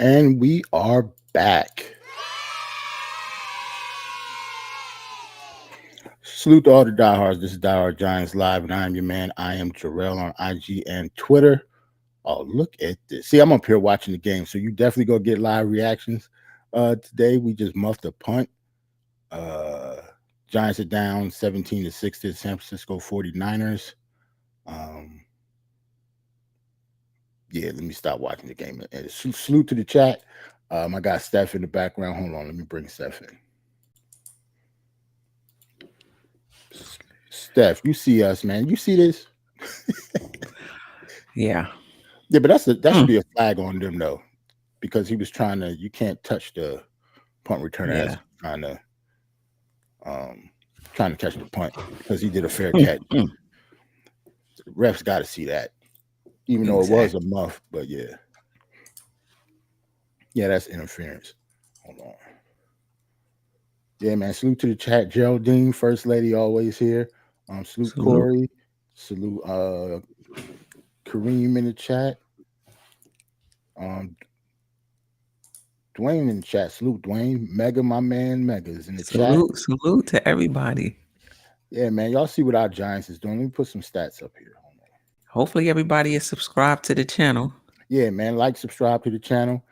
And we are back. Salute to all the diehards. This is Diehard Giants Live, and I am your man. I am Jarrell on IG and Twitter. Oh, look at this. See, I'm up here watching the game, so you definitely go get live reactions. Today, we just muffed a punt. Uh, Giants are down 17-6 to the San Francisco 49ers. Yeah, let me stop watching the game. And salute to the chat. I got Steph in the background. Hold on, let me bring Steph in. Steph, you see us, man. You see this? Yeah. Yeah, but that should be a flag on them though, because he was trying to. You can't touch the punt returner as Yeah. trying to catch the punt because he did a fair catch. The refs got to see that, even though it was a Exactly. muff. But yeah, that's interference. Hold on. Yeah, man. Salute to the chat. Geraldine, First Lady, always here. Salute Salute. Corey. Salute Kareem in the chat. Um, Dwayne in the chat. Salute Dwayne. Mega, my man. Mega is in the chat. Salute to everybody. Yeah, man. Y'all see what our Giants is doing. Let me put some stats up here. Hopefully everybody is subscribed to the channel. Yeah, man. Like, subscribe to the channel.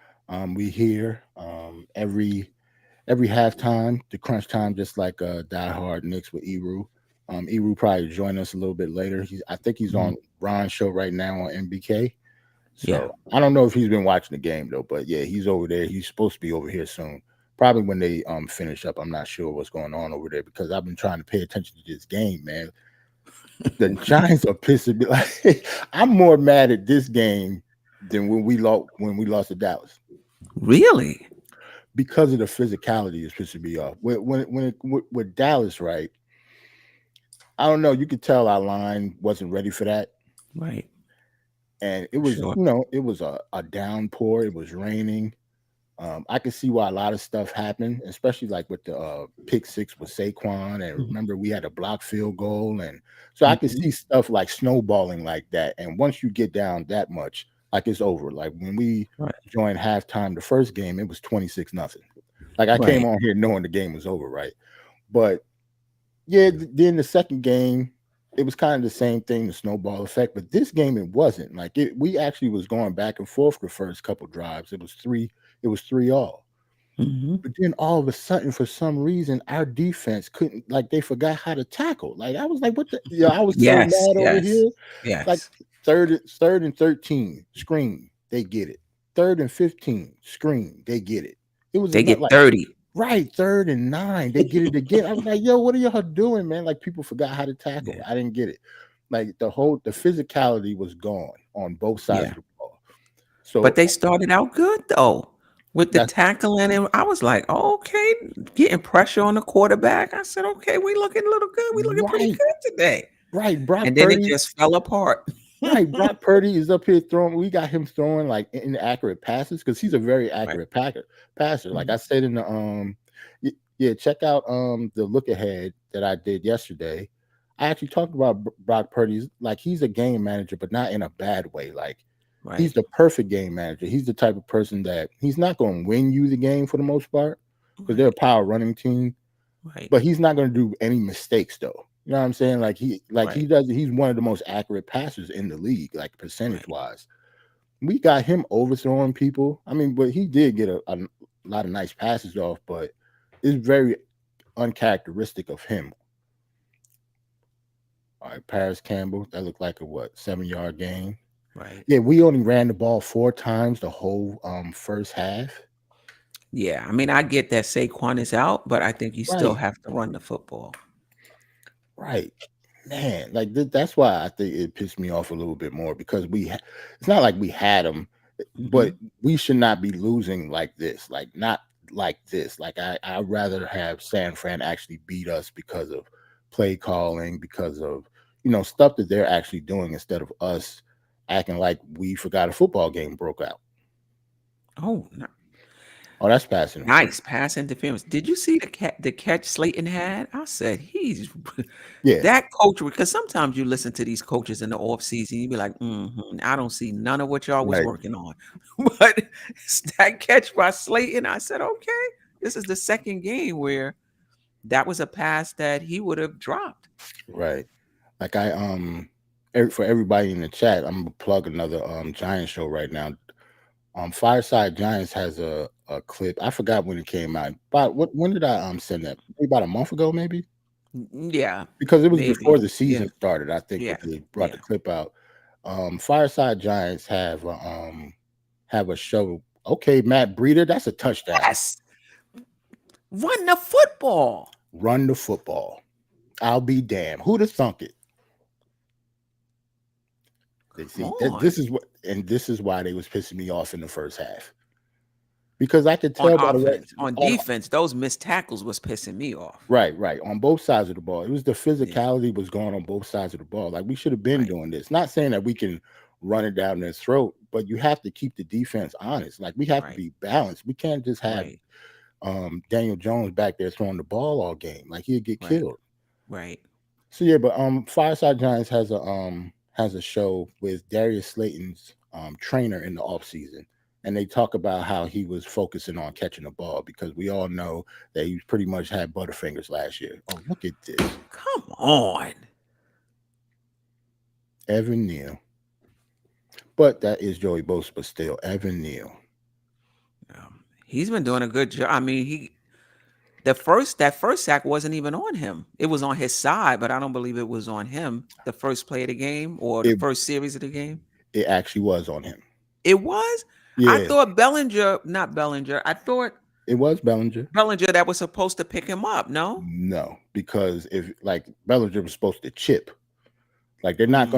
We here every halftime, the crunch time, just like Die Hard Knicks with Eru. Eru probably join us a little bit later. I think he's Mhm. on Ron's show right now on MBK. Yeah. So I don't know if he's been watching the game though, but yeah, he's over there. He's supposed to be over here soon. Probably when they finish up. I'm not sure what's going on over there because I've been trying to pay attention to this game, man. The Giants are pissing me. Like I'm more mad at this game than when we lost to Dallas Really? because of the physicality is pissing me off. With Dallas, right? I don't know. You could tell our line wasn't ready for that, Right. and it was Sure. it was a downpour. It was raining. I could see why a lot of stuff happened, especially like with the pick six with Saquon, and Mhm. remember we had a block field goal, and so I could Mhm. see stuff like snowballing like that. And once you get down that much, like it's over. Like when we Right. joined halftime the first game, it was 26-0. Like I came Right. on here knowing the game was over, right? But yeah, then the second game, it was kind of the same thing, the snowball effect. But this game, it wasn't like it. We actually was going back and forth the first couple drives. It was three all. Mhm. But then all of a sudden, for some reason, our defense couldn't. Like they forgot how to tackle. Like I was like, what the? Yeah, I was so Yes. mad over Yes. here. Like Yes. third and 13, screen, they get it. Third and 15, screen, they get it. It was They enough. get Like 30. right, third and 9, they get it again. I was like, "Yo, what are y'all doing, man?" Like people forgot how to tackle. Yeah. I didn't get it. Like the physicality was gone on both sides Yeah. of the ball. But So they started out good though. With the that's tackling, and I was like, oh, okay, getting pressure on the quarterback. I said, okay, we looking a little good. We looking pretty right, good today. right. Brock And then it Purdy, just fell apart. right. Brock Purdy is up here throwing. We got him throwing like inaccurate passes because he's a very Right. accurate passer. Like Mhm. I said in the yeah, check out the look ahead that I did yesterday. I actually talked about Brock Purdy's like he's a game manager, but not in a bad way. Like he's Right. the perfect game manager. He's the type of person that he's not going to win you the game for the most part because they're a Right. power running team, Right. but he's not going to do any mistakes though. You know what I'm saying? He Right. does. He's one of the most accurate passers in the league, like percentage Right. wise. We got him overthrowing people. I mean, but he did get a lot of nice passes off, but it's very uncharacteristic of him. All right, Paris Campbell, that looked like a what 7 yard gain. Right. Yeah, we only ran the ball 4 times the whole first half. Yeah. I mean, I get that Saquon is out, but I think you still Right, have to run the football. right. Man, like that's why I think it pissed me off a little bit more because it's not like we had them, but Hmm. we should not be losing like this. Like not like this. Like I'd rather have San Fran actually beat us because of play calling, because of stuff that they're actually doing instead of us acting like we forgot a football game broke out. Oh, no. Oh, that's pass interference. Nice pass interference. Did you see the catch Slayton had? I said, "He's Yeah, that coach," because sometimes you listen to these coaches in the offseason, you be like, "Mhm, I don't see none of what y'all was right, working on." But that catch by Slayton, I said, "Okay, this is the second game where that was a pass that he would have dropped." right. Like for everybody in the chat, I'm gonna plug another Giant show right now. Fireside Giants has a clip. I forgot when it came out. But when did I send that? Maybe about a month ago, maybe, Yeah, because it was before maybe. the Yeah, season started. I think when yeah, they brought the yeah. clip out. Fireside Giants have a show. Okay, Matt Breeder, that's a touchdown. Yes, run the football. Run the football. I'll be damned. Who'd have thunk it? They Come see that on. this is what, and this is why they was pissing me off in the first half, because I could On tell by the way. offense. On defense, those missed tackles was pissing me off. Right, right. On both sides of the ball. It was the Yeah, physicality was going on both sides of the ball. Like we should have been right, doing this. Not saying that we can run it down their throat, but you have to keep the defense honest. Like we have to right, be balanced. We can't just have right, Daniel Jones back there throwing the ball all game. Like he'd get right, killed. right. So yeah, but Fireside Giants has a show with Darius Slayton's trainer in the off season, and they talk about how he was focusing on catching the ball because we all know that he pretty much had butterfingers last year. Oh, look at this. Come on. Evan Neal. But that is Joey Bosa, but still Evan Neal. He's been doing a good job. I mean, that first sack wasn't even on him. It was on his side, but I don't believe it was on him. The first play of the game or the It first series of the game. it actually was on him. It was. I Yeah, thought Bellinger, not Bellinger. I thought it was Bellinger. Bellinger that was supposed to pick him up. No. No, because if like Bellinger was supposed to chip, like Mm, they're not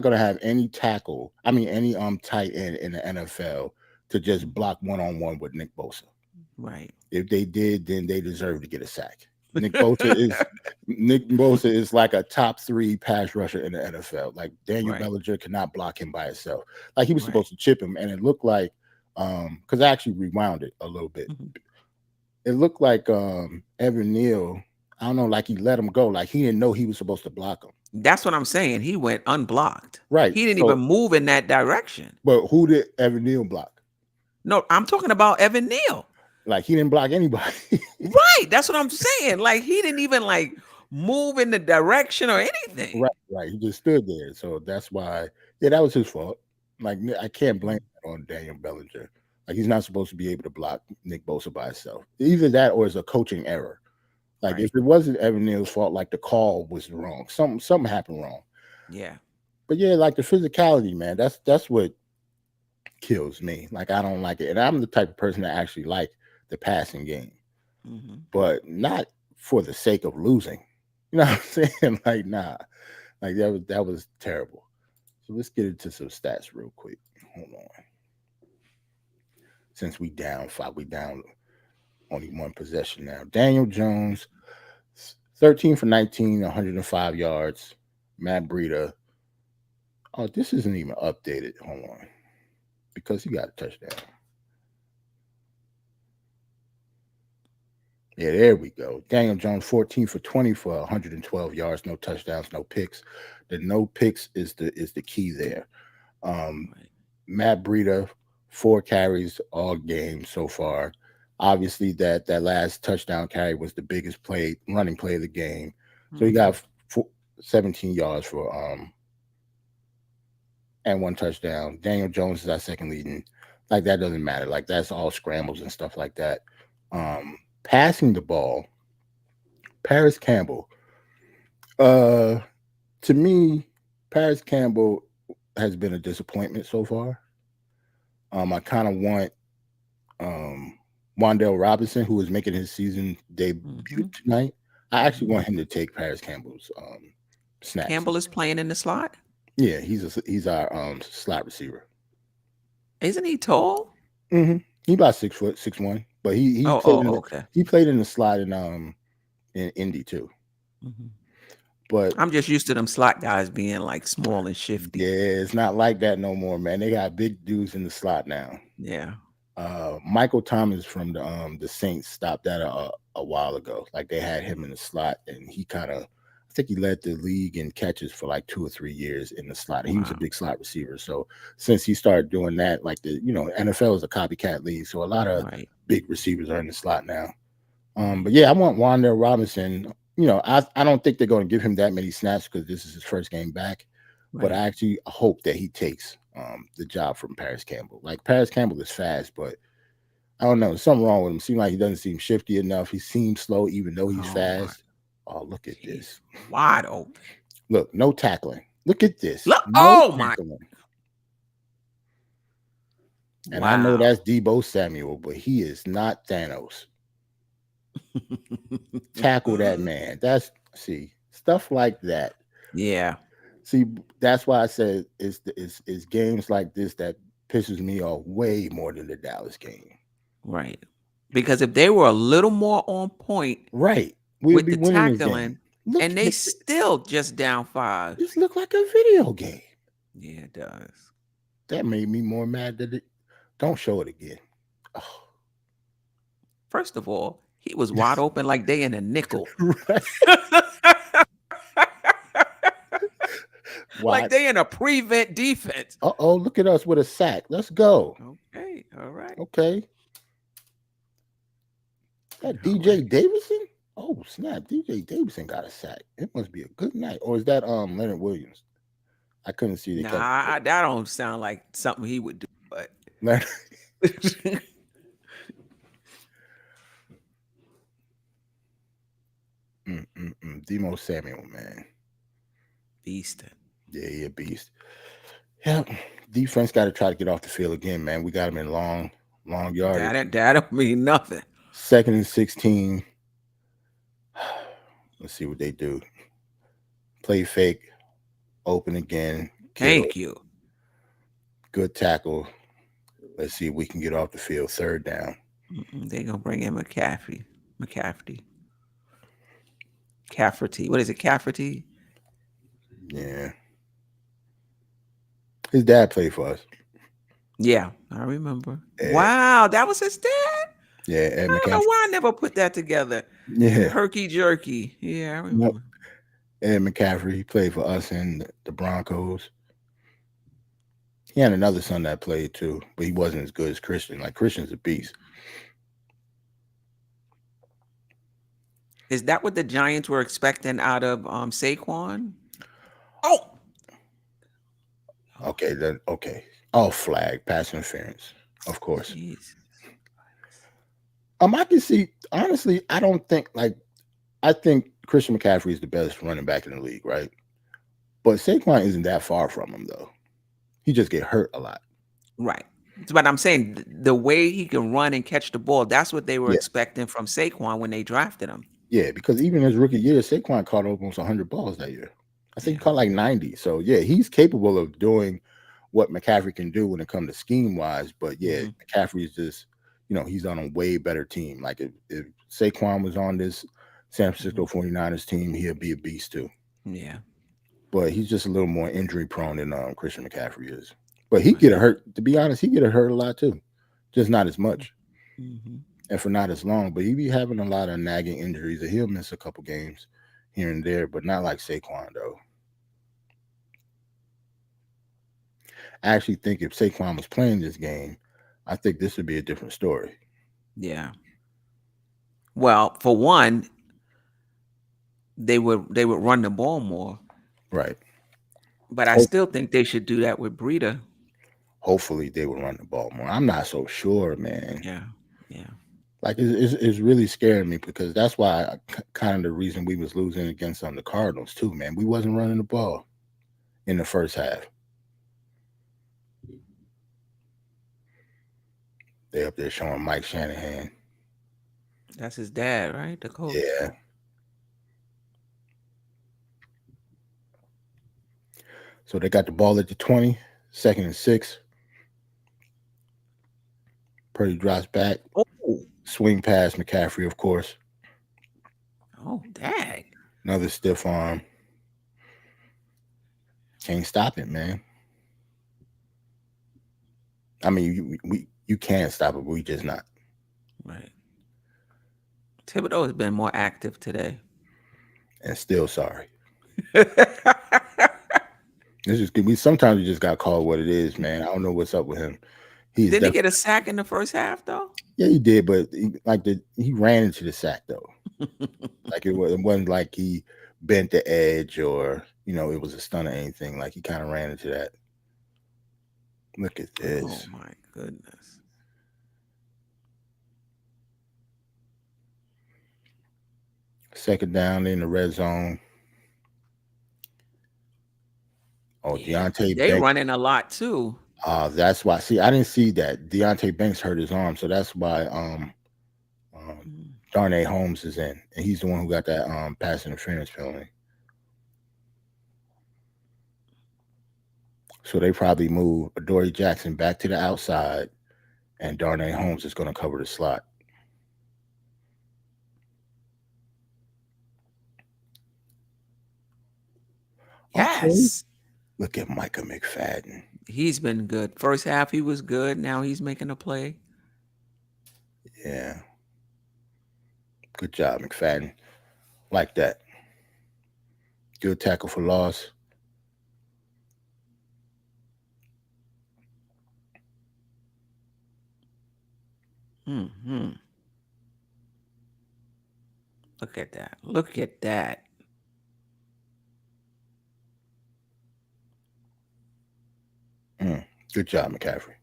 gonna have any tackle. I mean any tight end in the NFL to just mhm. block one on one with Nick Bosa. Right. If they did, then they deserve to get a sack. Nick Bosa is like a top three pass rusher in the NFL. Like Daniel Right. Bellinger cannot block him by itself. Like he was Right. supposed to chip him, and it looked like because I actually rewound it a little bit. Mhm. It looked like Evan Neal. I don't know, like he let him go. Like he didn't know he was supposed to block him. That's what I'm saying. He went unblocked. Right. He didn't even So, move in that direction. but who did Evan Neal block? No, I'm talking about Evan Neal. Like he didn't block anybody. Right. That's what I'm saying. Like he didn't even like move in the direction or anything. Right, right. He just stood there. So that's why, yeah, that was his fault. Like I can't blame Mm, that on Daniel Bellinger. Like he's not supposed to be able to block Nick Bosa by himself. Either that or it's a coaching error. Like if right. it wasn't Evan Neal's fault, like the call was wrong. Something happened wrong. Yeah. But yeah, like the physicality, man, that's what kills me. Like I don't like it. And I'm the type of person that actually like the passing game, Hmm. but not for the sake of losing. You know what I'm saying? Like, nah. Like that was terrible. So let's get into some stats real quick. Hold on. Since we down only one possession now. Daniel Jones, 13 for 19, 105 yards. Matt Breida. Oh, this isn't even updated. Hold on. Because he got a touchdown. Yeah, there we go. Daniel Jones, 14 for 20 for 112 yards, no touchdowns, no picks. The no picks is the key there. Um, Right. Matt Breida, 4 carries all game so far. Obviously, that last touchdown carry was the biggest running play of the game. So he Hmm. got 17 yards for and one touchdown. Daniel Jones is our second leading. Like that doesn't matter. Like that's all scrambles and stuff like that. Passing the ball, Paris Campbell. Uh, to me, Paris Campbell has been a disappointment so far. I kind of want um, Wandale Robinson, who is making his season debut Hmm. tonight. I actually Hmm. want him to take Paris Campbell's snaps. Campbell is playing in the slot. Yeah, he's our slot receiver. Isn't he tall? He about 6 foot, 6'1", but he Oh, played in oh, the okay. he played in the slot in Indy too. Hmm. But I'm just used to them slot guys being like small and yeah, shifty. it's not like that no more, man. They got big dudes in the slot now. Yeah. Michael Thomas from the Saints stopped that a while ago. Like they had him in the slot, and he kind of, I think he led the league in catches for like 2 or 3 years in the slot. He was a Wow. big slot receiver. So since he started doing that, like NFL is a copycat league, so a lot of Right. big receivers are in the slot now. Right. But yeah, I want Wan'Dale Robinson. I don't think they're going to give him that many snaps because this is his first game back. But I Right. actually hope that he takes the job from Paris Campbell. Like Paris Campbell is fast, but I don't know. There's something wrong with him. Seems like he doesn't seem shifty enough. He seems slow, even though he's Oh my. fast. Oh, look at He's this. wide open. Look, no tackling. Look at this. Look. No Oh my. tackling. And I know Wow. that's Debo Samuel, but he is not Thanos. Tackle that man. That's see stuff like that. Yeah. See, that's why I said it's games like this that pisses me off way more than the Dallas game. Right. Because if they were a little more on point Right. We'll with be the winning this game. tackling, Look, and they still just down 5. this look like a video game. Yeah, it does. That made me more mad that it. Don't show it again. Oh, First of all, he was wide open like they in a nickel. right. Like Why? they in a prevent defense. Oh, look at us with a sack. Let's go. Okay. All right. Okay. That All DJ right. Davidson? Oh, snap. DJ Davidson got a sack. It must be a good night. Or is that Leonard Williams? I couldn't see. They Nah, kept that don't sound like something he would do, but Leonard. Demo Samuel, man. beast. Yeah, he a beast. Yeah. Defense got to try to get off the field again, man. We got him in long yardage. That don't mean nothing. 2nd and 16. Let's see what they do. Play fake, open again, kill, Thank you. good tackle. Let's see if we can get off the field. 3rd down. They gonna bring in McCaffrey. Cafferty. What is it? Cafferty? Yeah. His dad played for us. Yeah, I remember. Ed, Wow, that was his dad? yeah, Ed I don't know McCaffrey. why I never put that together. Yeah. Herky jerky. Yeah, I Yep. remember. Ed McCaffrey. He played for us and the Broncos. He had another son that played too, but he wasn't as good as Christian. Like Christian's a beast. Is that what the Giants were expecting out of Saquon? Oh, Okay, then okay. Oh, flag, pass interference. Of course. jeez. I can see honestly, I don't think I think Christian McCaffrey is the best running back in the league, right? But Saquon isn't that far from him though. He just get hurt a lot. Right. But I'm saying the way he can run and catch the ball, that's what they were Yeah. expecting from Saquon when they drafted him. Yeah, because even his rookie year, Saquon caught almost 100 balls that year. I think he Yeah. caught like 90. So yeah, he's capable of doing what McCaffrey can do when it comes to scheme wise. But yeah, Mhm. McCaffrey is just, he's on a way better team. Like if Saquon was on this San Francisco Mhm. 49ers team, he'd be a beast too. Yeah. But he's just a little more injury prone than Christian McCaffrey is. But he Right. get hurt. To be honest, he get hurt a lot too, just not as much Mhm. and for not as long. But he be having a lot of nagging injuries, and he'll miss a couple games here and there, but not like Saquon though. I actually think if Saquon was playing this game, I think this would be a different story. Yeah. Well, for one, they would run the ball more, Right. but I Ho- still think they should do that with Breida. Hopefully they would run the ball more. I'm not so sure, man. Yeah. Yeah. Like it's really scaring me because that's why kind of the reason we was losing against the Cardinals too, man. We wasn't running the ball in the first half. They up there showing Mike Shanahan. That's his dad, right? The coach. Yeah. So they got the ball at the 20, 2nd and 6. Purdy drops back. Oh. Swing past McCaffrey, of course. Oh, dang. Another stiff arm. Can't stop it, man. I mean, You can't stop it. We just not. Right. Thibodeau has been more active today. And still sorry. This is we sometimes you just got called what it is, man. I don't know what's up with him. He's Didn't he definitely get a sack in the first half though? yeah, he did, but he ran into the sack though. Like it wasn't like he bent the edge or it was a stun or anything. Like he kind of ran into that. Look at Oh this. my goodness. Second down in the red zone. Oh, Yeah, Deontay they Banks. running a lot too. That's why. See, I didn't see that. Deontay Banks hurt his arm, so that's why um Mm. Darnay Holmes is in. And he's the one who got that pass interference penalty. So they probably move Adoree Jackson back to the outside and Darnay Holmes is gonna cover the slot. Okay. Yes. Look at Micah McFadden. He's been good. First half he was good. Now he's making a play. Yeah. Good job, McFadden. Like that. Good tackle for loss. Hmm. Look at that. Look at that. Mm, good job, McCaffrey.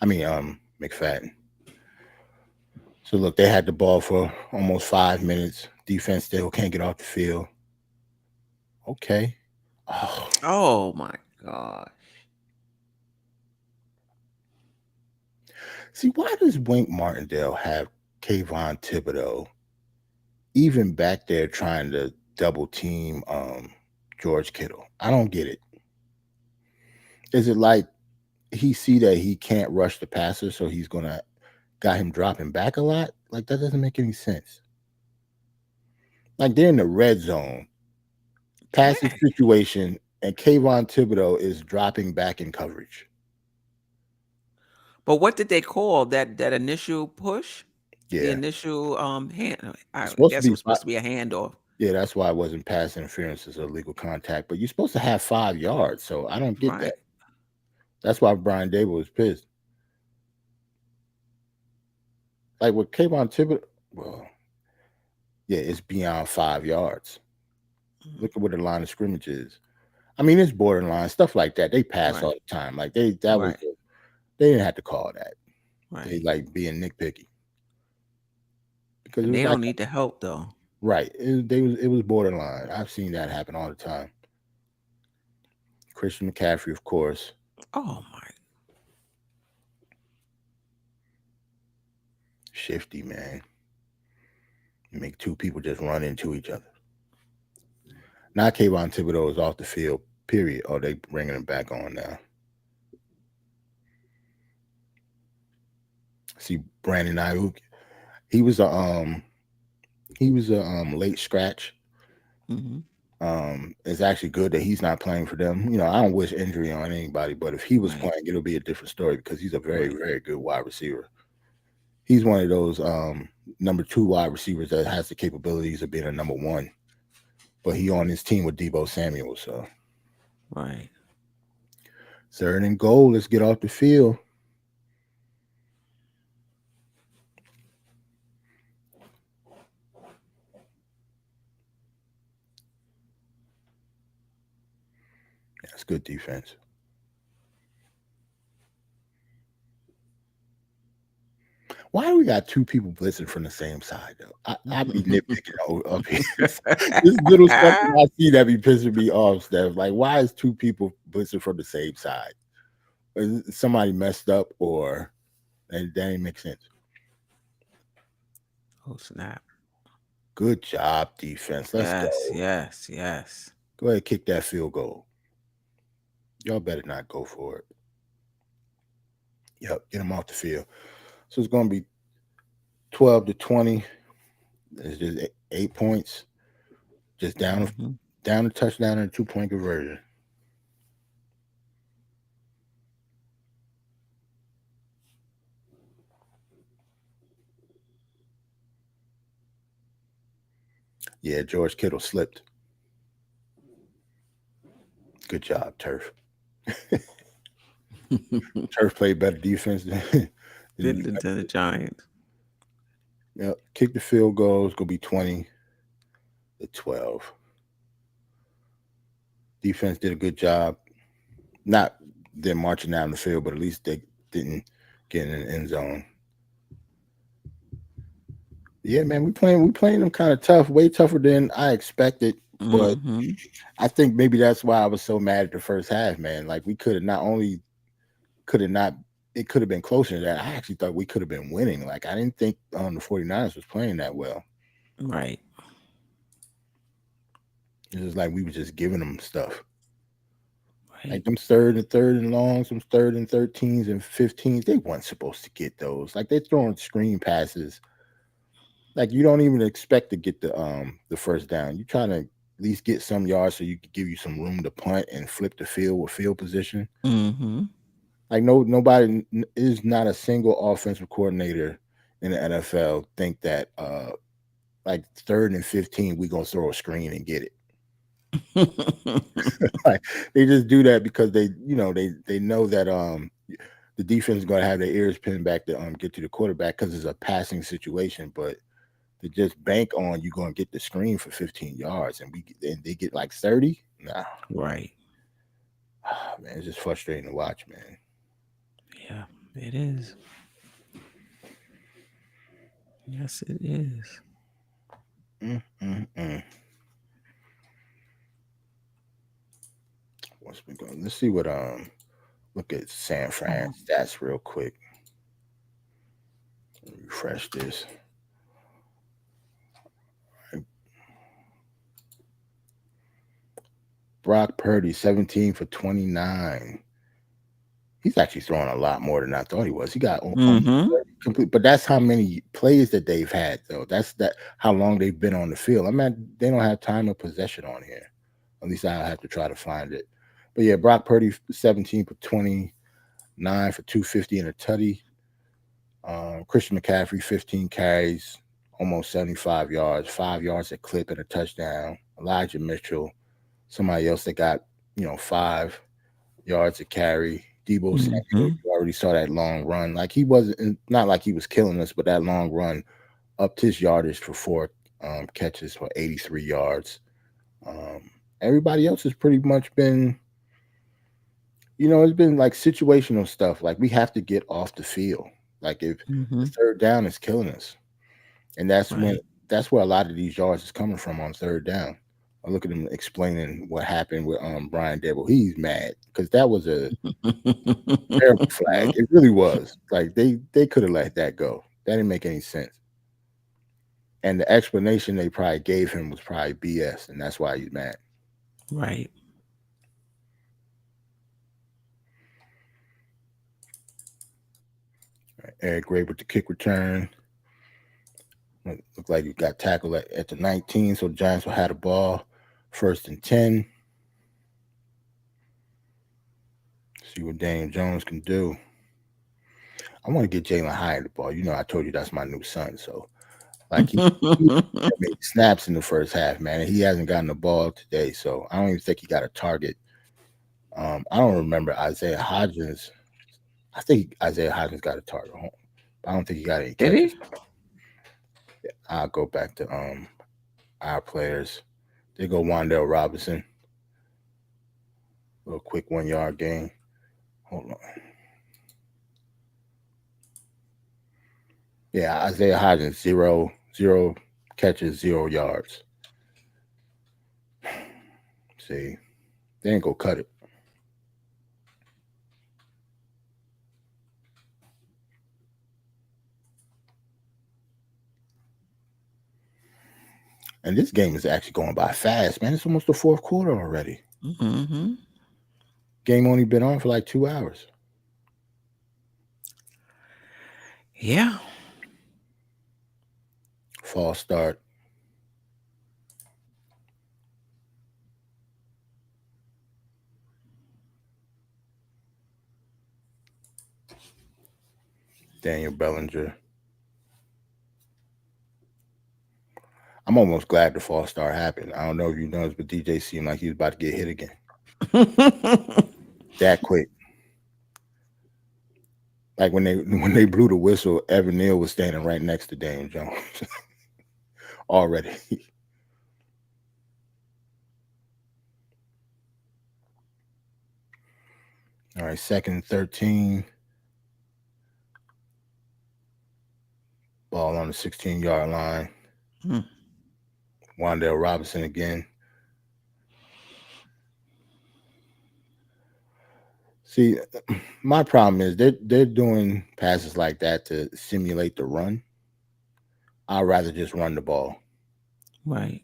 I mean, McFadden. So look, they had the ball for almost 5 minutes. Defense still can't get off the field. Okay. Oh, Oh my God. see, why does Wink Martindale have Kayvon Thibodeau even back there trying to double team George Kittle? I don't get it. Is it like he see that he can't rush the passer, so he's gonna got him dropping back a lot? Like that doesn't make any sense. Like they're in the red zone, passing Dang. situation, and Kayvon Thibodeau is dropping back in coverage. But what did they call that initial push? The Yeah, initial hand. it's I supposed to guess it be was supposed to be a handoff. yeah, that's why it wasn't pass interference as illegal contact. But you're supposed to have 5 yards, so I don't get that. Right. That's why Brian Dable was pissed. Like with Kayvon Thibodeau, well, yeah, it's beyond 5 yards. Mhm. Look at what the line of scrimmage is. I mean, it's borderline stuff like that. They pass all Right. the time. Like that was Right. they didn't have to call that. They Right. like being nitpicky because it And was they like don't need the help though. right. It was borderline. I've seen that happen all the time. Christian McCaffrey, of course, Oh my. shifty man. Make two people just run into each other. Now Kayvon Thibodeau is off the field. Period. Oh, they bringing him back on now. See Brandon Ayuk. He was a late scratch. Hmm. It's actually good that he's not playing for them. I don't wish injury on anybody, but if he was Right. playing, it'll be a different story because he's a very, Right. very good wide receiver. He's one of those number two wide receivers that has the capabilities of being a number one. But he on his team with Debo Samuel. So Right. third and goal. Let's get off the field. That's good defense. Why do we got two people blitzing from the same side though? I be nitpicking up here. This little stuff that I see that be pissing me off, Steph. Like, why is two people blitzing from the same side? Is somebody messed up or that ain't make sense. Oh snap. Good job, defense. Let's Yes. go. Yes. Yes. Go ahead, kick that field goal. Y'all better not go for it. Yep, get them off the field. So it's going to be 12-20. It's just 8 points. Just Hmm. down a touchdown and a 2 point conversion. Yeah, George Kittle slipped. Good job, Turf. Turf played better defense than Did to the Giants. yep. Kick the field goal. It's gonna be 20-12. Defense did a good job. Not them marching down the field, but at least they didn't get in the end zone. Yeah, man, we playing them kind of tough, way tougher than I expected. But Mm-hmm. I think maybe that's why I was so mad at the first half, man. Like we could have not only could have not it could have been closer to that. I actually thought we could have been winning. Like I didn't think the 49ers was playing that well. Right. It was like we were just giving them stuff. Right. Like them third and longs, some third and 13s and 15s, they weren't supposed to get those. Like they're throwing screen passes. Like you don't even expect to get the first down. You trying to at least get some yards so you could give you some room to punt and flip the field with field position. Mm-hmm. Like nobody is not a single offensive coordinator in the NFL think that like third and 15 we gonna throw a screen and get it. Like they just do that because they know that the defense is gonna have their ears pinned back to get to the quarterback because it's a passing situation, but to just bank on you gonna get the screen for 15 yards and they get like 30. Nah, Right. man, it's just frustrating to watch, man. Yeah, it is. Yes, it is. Mm. What's been going? Let's see what look at San Fran stats real quick. Refresh this. Brock Purdy, 17 for 29. He's actually throwing a lot more than I thought he was. He got almost Mm-hmm. 30 complete, but that's how many plays that they've had, though. That's that how long they've been on the field. I mean, they don't have time of possession on here. At least I'll have to try to find it. But yeah, Brock Purdy, 17 for 29 for 250 and a tutty. Christian McCaffrey, 15 carries, almost 75 yards, 5 yards a clip and a touchdown. Elijah Mitchell, somebody else that got 5 yards a carry. Debo Samuel, Mm-hmm. you already saw that long run. Like he wasn't not like he was killing us, but that long run upped his yardage for 4 catches for 83 yards. Um, Everybody else has pretty much been, it's been like situational stuff. Like we have to get off the field. Like if the Mm-hmm. third down is killing us, and Right. that's where a lot of these yards is coming from on third down. I look at him explaining what happened with Brian Dable. He's mad because that was a terrible flag. It really was. Like they could have let that go. That didn't make any sense. And the explanation they probably gave him was probably BS, and that's why he's mad. Right. Eric Gray with the kick return. Looked like he got tackled at the 19, so the Giants will have the ball first and 10. See what Daniel Jones can do. I want to get Jalen Hyatt the ball. I told you that's my new son. So, like, he made snaps in the first half, man. And he hasn't gotten the ball today. So, I don't even think he got a target. I don't remember Isaiah Hodgins. I think Isaiah Hodgins got a target. I don't think he got any Did catches. he? I'll go back to our players. They go Wandale Robinson. A little quick 1 yard gain. Hold on. Yeah, Isaiah Hodgins, zero catches, 0 yards. See, they ain't gonna cut it. And this game is actually going by fast, man. It's almost the fourth quarter already. Mm-hmm. Game only been on for like 2 hours. Yeah. False start. Daniel Bellinger. I'm almost glad the false start happened. I don't know if you noticed, but DJ seemed like he was about to get hit again. That quick. Like when they when they blew the whistle, Evan Neal was standing right next to Daniel Jones already. All right, second and 13. Ball on the 16-yard line. Mm, Wandale Robinson again. See, my problem is they're doing passes like that to simulate the run. I'd rather just run the ball right,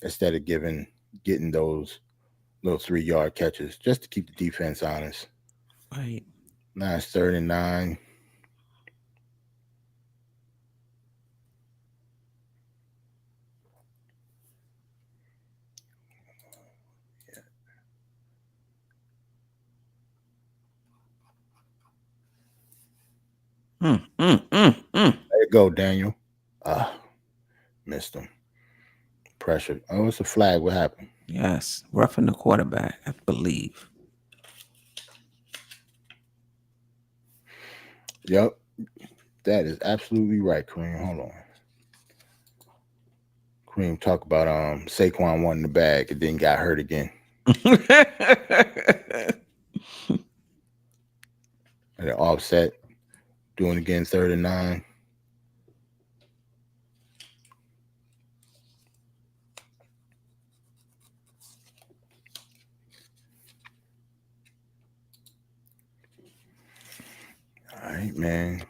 instead of getting those little 3-yard catches just to keep the defense honest. right. Now it's third and 9. Mm. There you go, Daniel. Ah, missed him. Pressure. Oh, it's a flag. What happened? Yes, roughing the quarterback, I believe. Yep, that is absolutely right, Kareem. Hold on. Kareem talk about Saquon won the bag and then got hurt again. And then offset doing again third and 9. All right, man.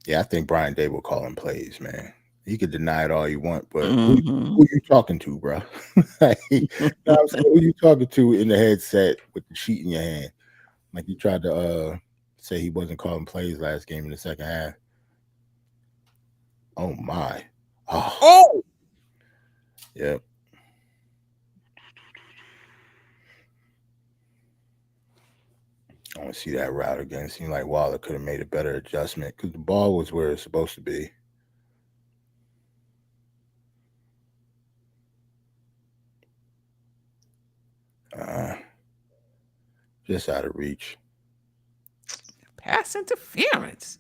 Yeah, I think Brian Day will call him plays, man. He could deny it all you want, but Hmm. who you talking to, bro? Like, you know what I'm saying? Who you talking to in the headset with the sheet in your hand? Like you tried to say he wasn't calling plays last game in the second half. Oh my. Oh, Oh, yeah. I want to see that route again. Seemed like Waller could have made a better adjustment because the ball was where it's supposed to be. Uh, just out of reach. pass interference.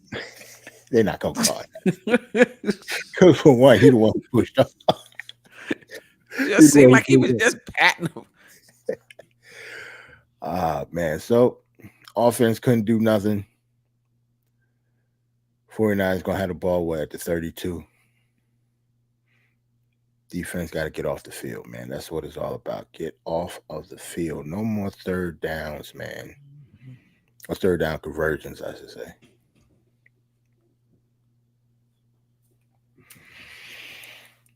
They're not gonna call it because for one, he the one who pushed up. He Just the one seemed who like he was pushed up. just patting him. Ah man. So offense couldn't do nothing. 49ers gonna have the ball what at the 32. Defense got to get off the field, man. That's what it's all about. Get off of the field. No more third downs, man. Or third down conversions, I should say.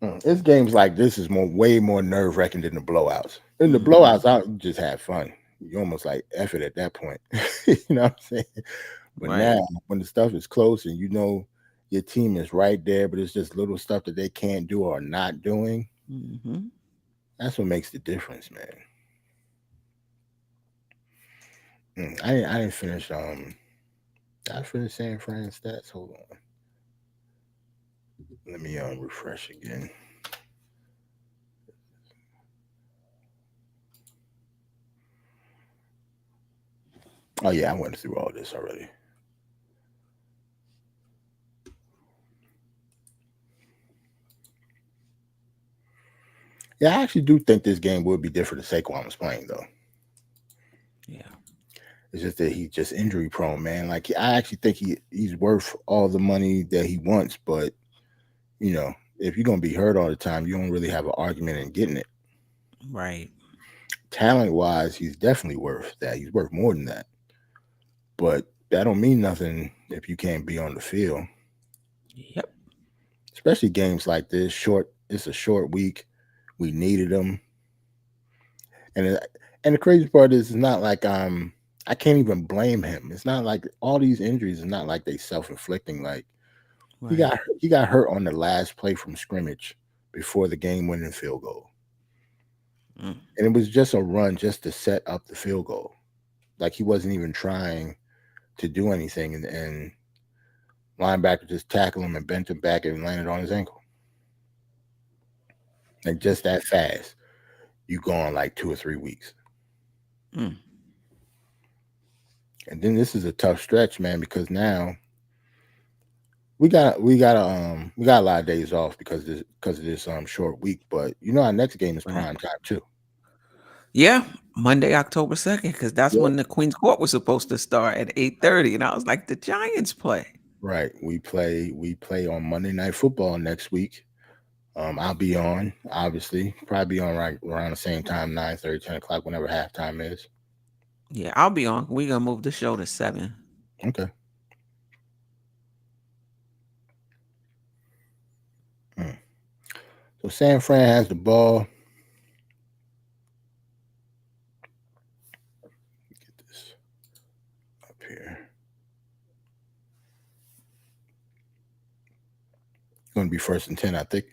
It's games like this is way more nerve wracking than the blowouts. In the Mhm. blowouts, you just have fun. You almost like F it at that point. You know what I'm saying? But Right. now, when the stuff is close and you know your team is right there, but it's just little stuff that they can't do or not doing, Hmm. that's what makes the difference, man. I didn't finish. I finished San Fran stats. Hold on. Let me refresh again. Oh yeah, I went through all this already. Yeah, I actually do think this game would be different if Saquon was playing though. Yeah. It's just that he's just injury prone, man. Like I actually think he's worth all the money that he wants, but you know, if you're gonna be hurt all the time, you don't really have an argument in getting it. Right. Talent wise, he's definitely worth that. He's worth more than that. But that don't mean nothing if you can't be on the field. Yep. Especially games like this. It's a short week. We needed him, and and the crazy part is, it's not like I can't even blame him. It's not like all these injuries is not like they self inflicting. Like Right. he got hurt on the last play from scrimmage before the game winning field goal, Mm. and it was just a run just to set up the field goal. Like he wasn't even trying to do anything, and Linebacker just tackled him and bent him back and landed on his ankle. And just that fast, you go on like 2 or 3 weeks. Mm. And then this is a tough stretch, man, because now we got a lot of days off because of this short week. But our next game is Right. prime time too. Yeah, Monday, October 2nd, because that's Yep. when the Queen's Court was supposed to start at 8:30, and I was like, the Giants play. Right. We play on Monday Night Football next week. I'll be on, obviously, probably be on right around the same time, 9:30, 10 o'clock, whenever halftime is. Yeah, I'll be on. We're gonna move the show to 7. Okay. Mm. So San Fran has the ball. Get this up here. It's going to be 1st and 10, I think.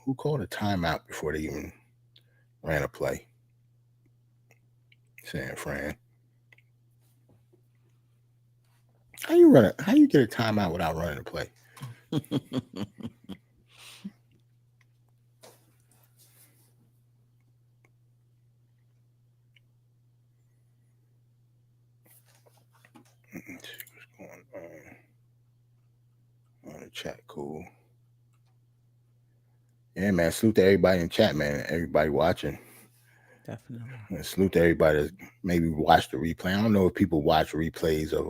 Who called a timeout before they even ran a play? San Fran. How you run it? How you get a timeout without running a play? Let's see what's going on the chat. Cool. Yeah, man. Salute to everybody in chat, man. Everybody watching. Definitely. And salute to everybody that maybe watched the replay. I don't know if people watch replays of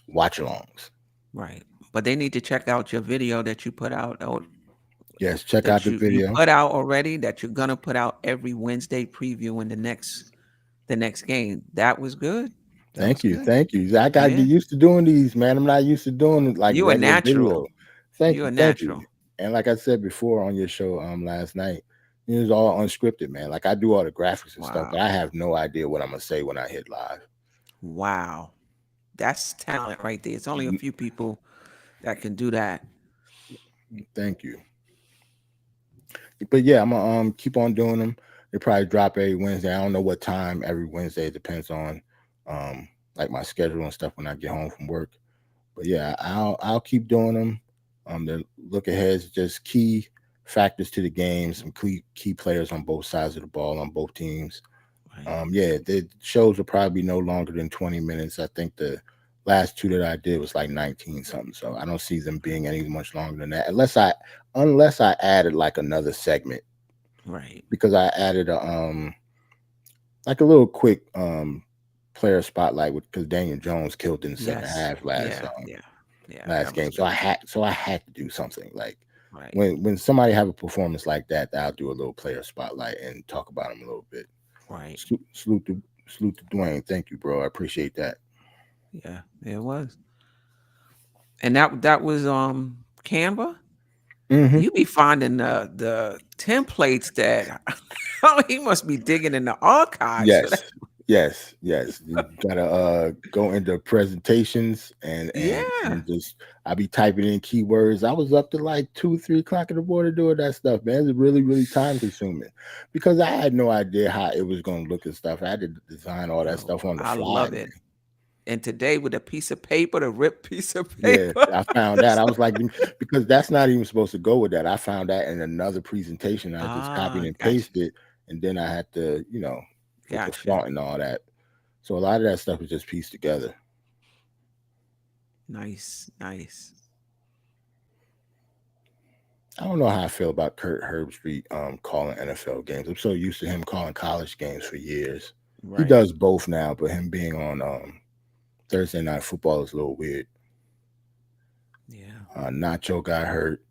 watch alongs. Right. But they need to check out your video that you put out, or Yes, check out that the you video. put out already, that you're gonna put out every Wednesday previewing the next game. That was good. That was Thank you, good. thank you. I gotta Yeah. get used to doing these, man. I'm not used to doing it like You a regular video. natural. You a Thank you. natural. And like I said before on your show last night, it was all unscripted, man. Like I do all the graphics and stuff, but Wow. I have no idea what I'm gonna say when I hit live. Wow. That's talent right there. It's only a few people that can do that. Thank you. But yeah, I'm gonna keep on doing them. They probably drop every Wednesday. I don't know what time every Wednesday. It depends on um like my schedule and stuff when I get home from work. But yeah, I'll keep doing them. The look aheads, just key factors to the game, some key players on both sides of the ball on both teams. Right. Yeah, the shows will probably be no longer than 20 minutes. I think the last two that I did was like 19 something. So I don't see them being any much longer than that, unless I added like another segment, Right. because I added a like a little quick player spotlight with because Daniel Jones killed in the second Yes. half last Yeah. Yeah. Yeah. last That was game. So good. I had to do something like Right. when somebody have a performance like that, I'll do a little player spotlight and talk about them a little bit. Right. Salute to Dwayne. Thank you, bro. I appreciate that. Yeah. It was. And that was Canva. Hmm. You be finding the templates that oh, he must be digging in the archives for that. Yes, yes. You gotta go into presentations and Yeah. just I be typing in keywords. I was up to like 2, 3 o'clock in the morning doing that stuff, man. It's really, really time consuming because I had no idea how it was gonna look and stuff. I had to design all that Yo, stuff on the I fly, love man. it. And today with a piece of paper, the ripped piece of Yeah, paper. I found that. I was like, because that's not even supposed to go with that. I found that in another presentation. I just copied Ah, and gotcha. pasted, and then I had to, put the Gotcha. font and all that. So a lot of that stuff is just pieced together. Nice, nice. I don't know how I feel about Kurt Herbstreit calling NFL games. I'm so used to him calling college games for years. He Right. does both now, but him being on Thursday Night Football is a little weird. Yeah. Nacho got hurt.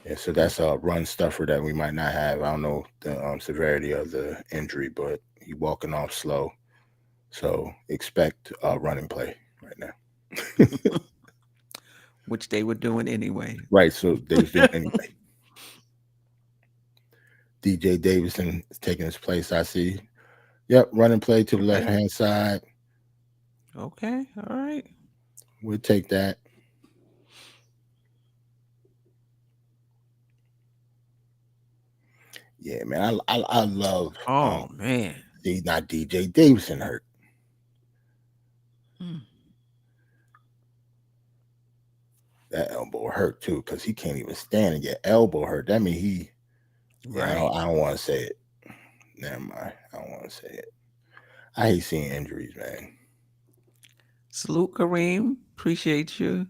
Yeah, so that's a run stuffer that we might not have. I don't know the severity of the injury, but he walking off slow. So expect a running play right now. Which they were doing anyway. Right. So they was doing anyway. DJ Davidson is taking his place. I see. Yep, running play to the left Okay. hand side. Okay. All right. We'll take that. Yeah, man. I love Oh man. see not DJ Davidson hurt. Hmm. elbow hurt too, because he can't even stand and get elbow hurt. That mean he. Yeah, Right. I don't want to say it. Never mind. I don't want to say it. I hate seeing injuries, man. Salute Kareem. Appreciate you.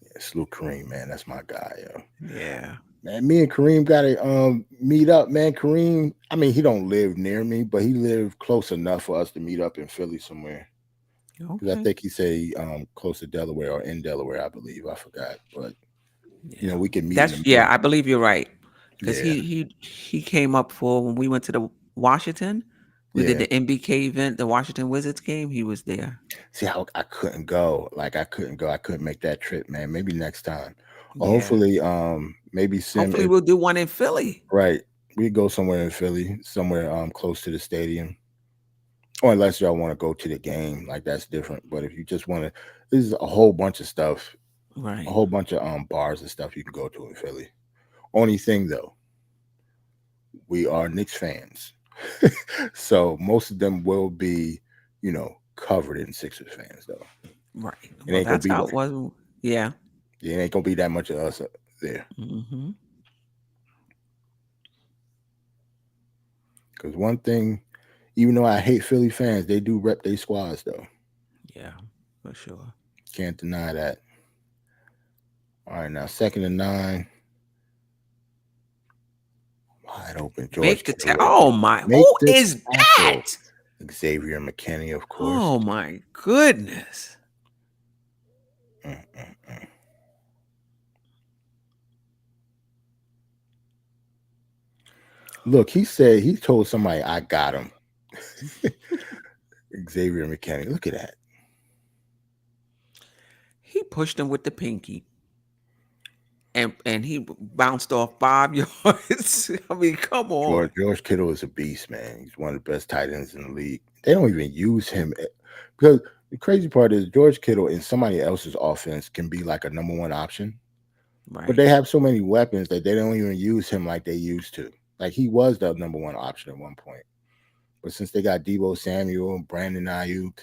Yeah, salute Kareem, man. That's my guy, yo. Yeah. Man, me and Kareem gotta meet up, man. Kareem, I mean, he don't live near me, but he lived close enough for us to meet up in Philly somewhere. Because I Okay. think he said he, close to Delaware or in Delaware, I believe. I forgot, but Yeah. we can meet in That's the yeah, middle. I believe you're right. Because Yeah, he came up for when we went to the Washington. We did yeah. the MBK event, the Washington Wizards game. He was there. See how I couldn't go. Like I couldn't go. I couldn't make that trip, man. Maybe next time. Or Yeah. hopefully, maybe Sim Hopefully if we'll do one in Philly. right. We go somewhere in Philly, somewhere close to the stadium. Or unless y'all want to go to the game, like that's different. But if you just want to, this is a whole bunch of stuff, a Right. whole bunch of bars and stuff you can go to in Philly. Only thing though, we are Knicks fans, so most of them will be, covered in Sixers fans though. Right. It Well, ain't gonna that's be how like it was. Yeah. it ain't gonna be that much of us there. Hmm. Because one thing, even though I hate Philly fans, they do rep their squads though. Yeah, for sure. Can't deny that. All right, now second and 9, wide open. George Make the Kittle ready. oh my, Make who the is tackle. that? Xavier McKinney, of course. Oh my goodness. Mm-mm-mm. Look, he said he told somebody I got him. Xavier McKinney. Look at that. He pushed him with the pinky. And he bounced off 5 yards. I mean, come on. George Kittle is a beast, man. He's one of the best tight ends in the league. They don't even use him because the crazy part is George Kittle in somebody else's offense can be like a number one option, but Right. they have so many weapons that they don't even use him like they used to. Like he was the number one option at one point, but since they got Debo Samuel, Brandon Ayuk,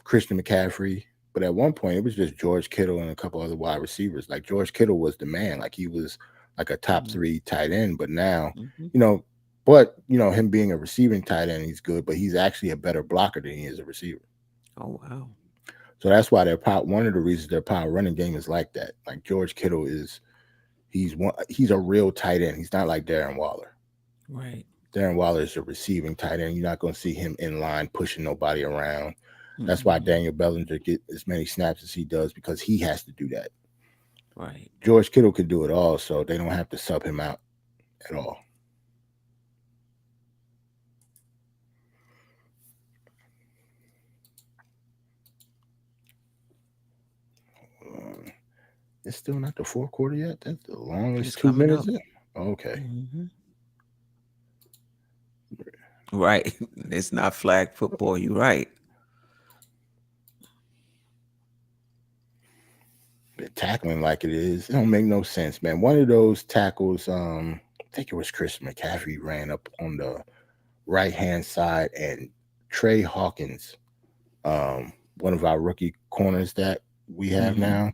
Christian McCaffrey. But at one point, it was just George Kittle and a couple other wide receivers. Like George Kittle was the man. Like he was like a top Mm-hmm. three tight end. But now, Mm-hmm. you know, but him being a receiving tight end, he's good. But he's actually a better blocker than he is a receiver. Oh wow. So that's why one of the reasons their power running game is like that. Like George Kittle is he's a real tight end. He's not like Darren Waller. Right. Darren Waller is a receiving tight end. You're not going to see him in line pushing nobody around. That's why Mm-hmm. Daniel Bellinger get as many snaps as he does because he has to do that. Right. George Kittle could do it all, so they don't have to sub him out at all. Um, it's still not the fourth quarter yet. That's the It's longest two coming minutes up. in. Okay. Hmm. Right. It's not flag football. You're right. But tackling like it is, it don't make no sense, man. One of those tackles, I think it was Christian McCaffrey ran up on the right hand side, and Trey Hawkins, one of our rookie corners that we have Hmm. now,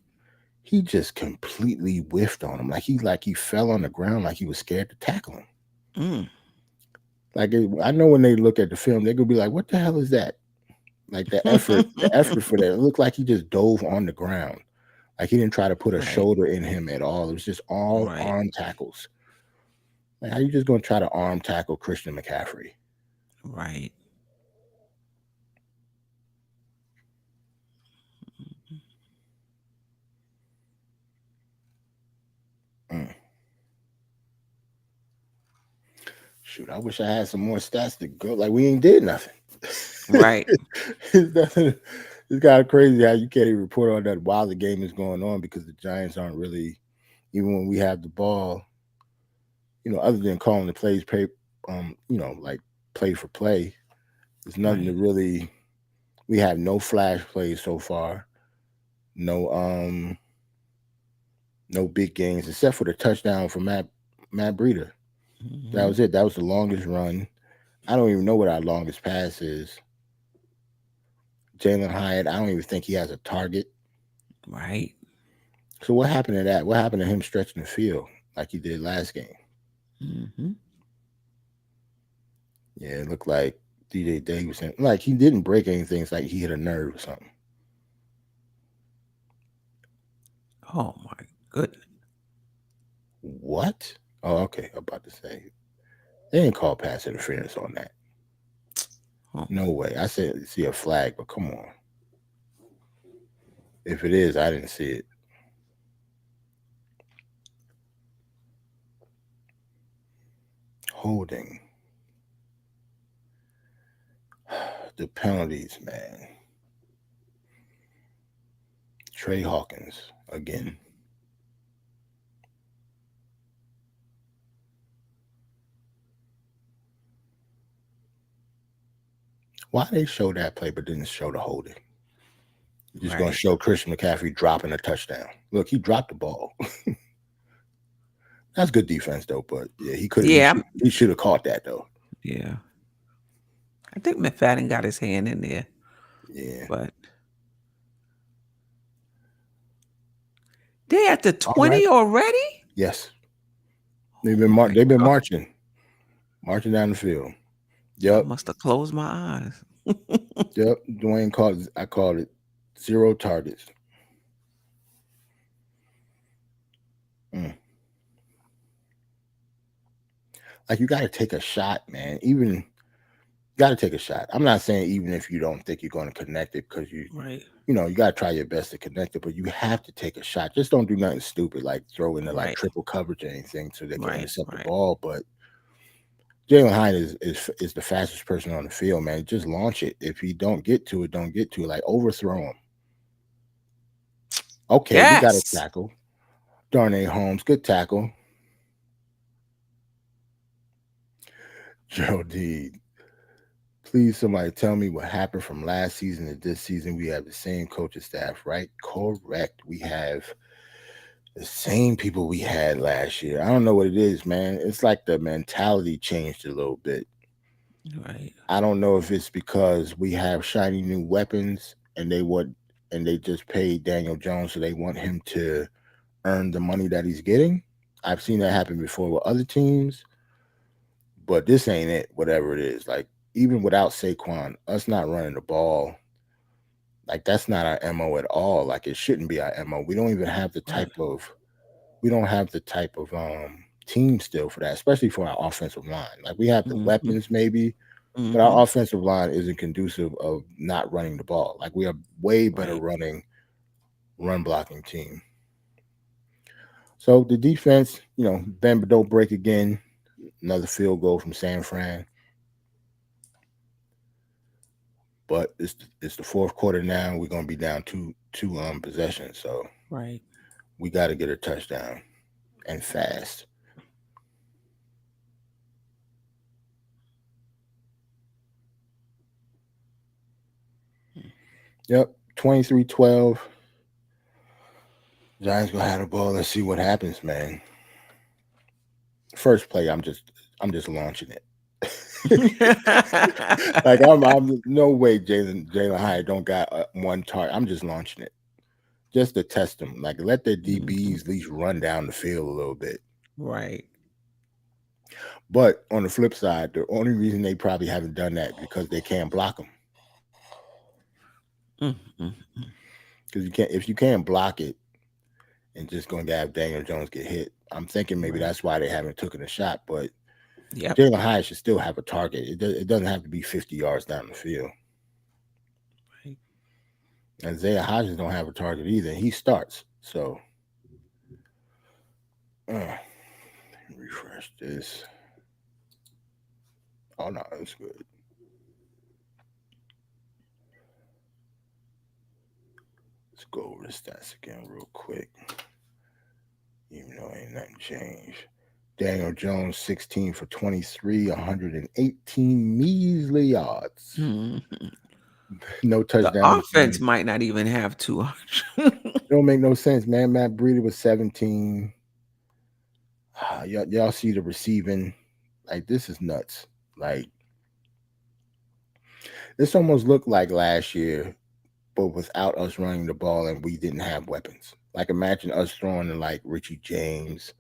he just completely whiffed on him. Like he fell on the ground like he was scared to tackle him. Mm. I know when they look at the film, they're gonna be like, "What the hell is that?" Like the effort for that. It looked like he just dove on the ground. Like he didn't try to put a Right. shoulder in him at all. It was just all Right. arm tackles. Like, how you just gonna try to arm tackle Christian McCaffrey? Right. Mm. Shoot, I wish I had some more stats to go. Like we ain't did nothing. Right. it's nothing. It's kind of crazy how you can't even report on that while the game is going on because the Giants aren't really, even when we have the ball, other than calling the plays, like play for play. There's nothing to Right. really. We have no flash plays so far. No, no big gains except for the touchdown for Matt Breida. That Hmm. was it. That was the longest run. I don't even know what our longest pass is. Jalen Hyatt, I don't even think he has a target. Right. So what happened to that? What happened to him stretching the field like he did last game? Hmm. Yeah, it looked like DJ Davidson, like he didn't break anything. It's like he hit a nerve or something. Oh my goodness. What? Oh, okay. I'm about to say they didn't call pass interference on that. Oh No way. I said see a flag, but come on. If it is, I didn't see it. Holding the penalties, man. Trey Hawkins again. my. Why they show that play but didn't show the holding? You're just gonna Right. show Christian McCaffrey dropping a touchdown. Look, he dropped the ball. That's good defense though, but yeah, he could Yeah. he should have caught that though. Yeah. I think McFadden got his hand in there, Yeah. but they at the All right. 20 already? Yes. Oh my They've been God. marching down the field. I Yep. must have closed my eyes. Yep. Dwayne called I called it 0 targets. Mm. Like you got to take a shot, man. Even got to take a shot. I'm not saying even if you don't think you're going to connect it because Right. you got to try your best to connect it, but you have to take a shot. Just don't do nothing stupid like throw into like Right. triple coverage or anything so they can Right. intercept the Right. ball. But Jalen Hine is the fastest person on the field, man. Just launch it. If you don't get to it, don't get to it. Like overthrow him. Okay, we got a Yes. tackle. Darnay Holmes, good tackle. Joe D, please somebody tell me what happened from last season to this season. We have the same coaching staff, right? Correct. We have the same people we had last year. I don't know what it is, man. It's like the mentality changed a little bit. Right. I don't know if it's because we have shiny new weapons and they just paid Daniel Jones so they want him to earn the money that he's getting. I've seen that happen before with other teams, but this ain't it, whatever it is. Like even without Saquon, us not running the ball, like that's not our MO at all. Like it shouldn't be our MO. We don't even have the Right. team still for that, especially for our offensive line. Like we have the Hmm. weapons maybe, but Hmm. our offensive line isn't conducive of not running the ball. Like we are way better Right. running run blocking team. So the defense, bend but don't break again. Another field goal from San Fran. But it's the fourth quarter now. We're gonna be down two possessions. So Right. we gotta get a touchdown and fast. Yep. 23-12. Giants gonna have the ball. Let's see what happens, man. First play, I'm just launching it. Like I'm no way Jalen Hyatt don't got one target. I'm just launching it just to test them. Like let the Hmm. DBs at least run down the field a little bit. Right. But on the flip side, the only reason they probably haven't done that because they can't block them. Mm-hmm. Because you can't if you can't block it and just going to have Daniel Jones get hit. I'm thinking maybe Right. that's why they haven't taken a shot. But Yep. Jalen Hyatt should still have a target. It doesn't have to be 50 yards down the field. Right. Isaiah Hodgins don't have a target either. He starts. So refresh this. Oh no, that's good. Let's go over the stats again real quick. Even though ain't nothing changed. Daniel Jones, 16 for 23, 118 measly yards. Mhm. No The touchdowns. offense might not even have 200. Don't make no sense, man. Matt Breida was 17. Y'all see the receiving. Like, this is nuts. Like, this almost looked like last year but without us running the ball and we didn't have weapons. Like imagine us throwing to like Richie James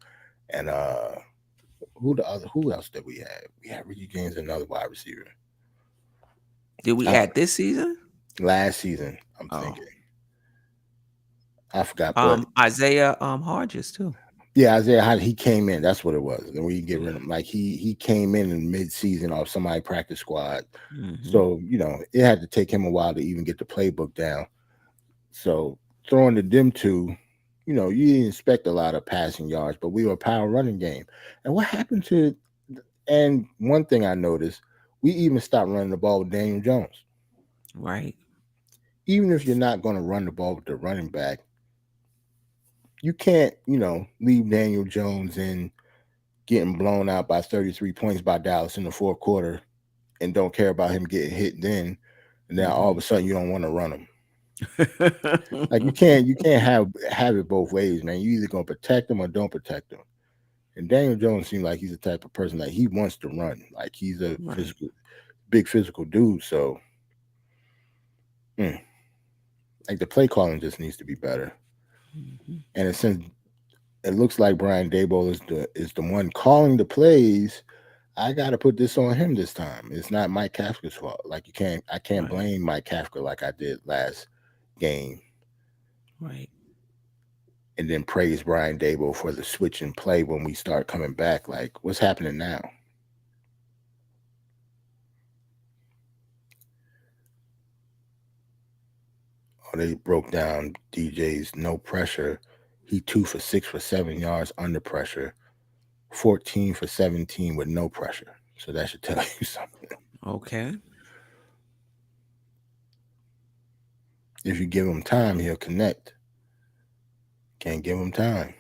and who else did we have? We had Richie James, another wide receiver. Did we I, add this season? last season, I'm Oh, thinking. I forgot, but Isaiah Hodges too. yeah, Isaiah he came in. That's what it was. And we get rid Yeah. of him. Like he came in mid season off somebody practice squad. Hmm. So, it had to take him a while to even get the playbook down. So throwing to them two, you didn't expect a lot of passing yards, but we were a power running game. And what happened to and one thing I noticed, we even stopped running the ball with Daniel Jones. Right. Even if you're not going to run the ball with the running back, you can't, leave Daniel Jones in getting blown out by 33 points by Dallas in the fourth quarter and don't care about him getting hit then. And then all of a Hmm. sudden you don't want to run him. Like you can't have it both ways, man. You either gonna protect him or don't protect him. And Daniel Jones seems like he's the type of person that he wants to run. Like he's a Right. big physical dude. So mm, like the play calling just needs to be better. Hmm. And since it looks like Brian Daboll is the one calling the plays, I got to put this on him this time. It's not Mike Kafka's fault. Like I can't Right. blame Mike Kafka like I did last game, Right. and then praise Brian Dable for the switch and play when we start coming back. Like what's happening now? Oh, they broke down DJ's no pressure. He 2 for 6 for 7 yards under pressure, 14 for 17 with no pressure. So that should tell you something. Okay. If you give him time, he'll connect. Can't give him time.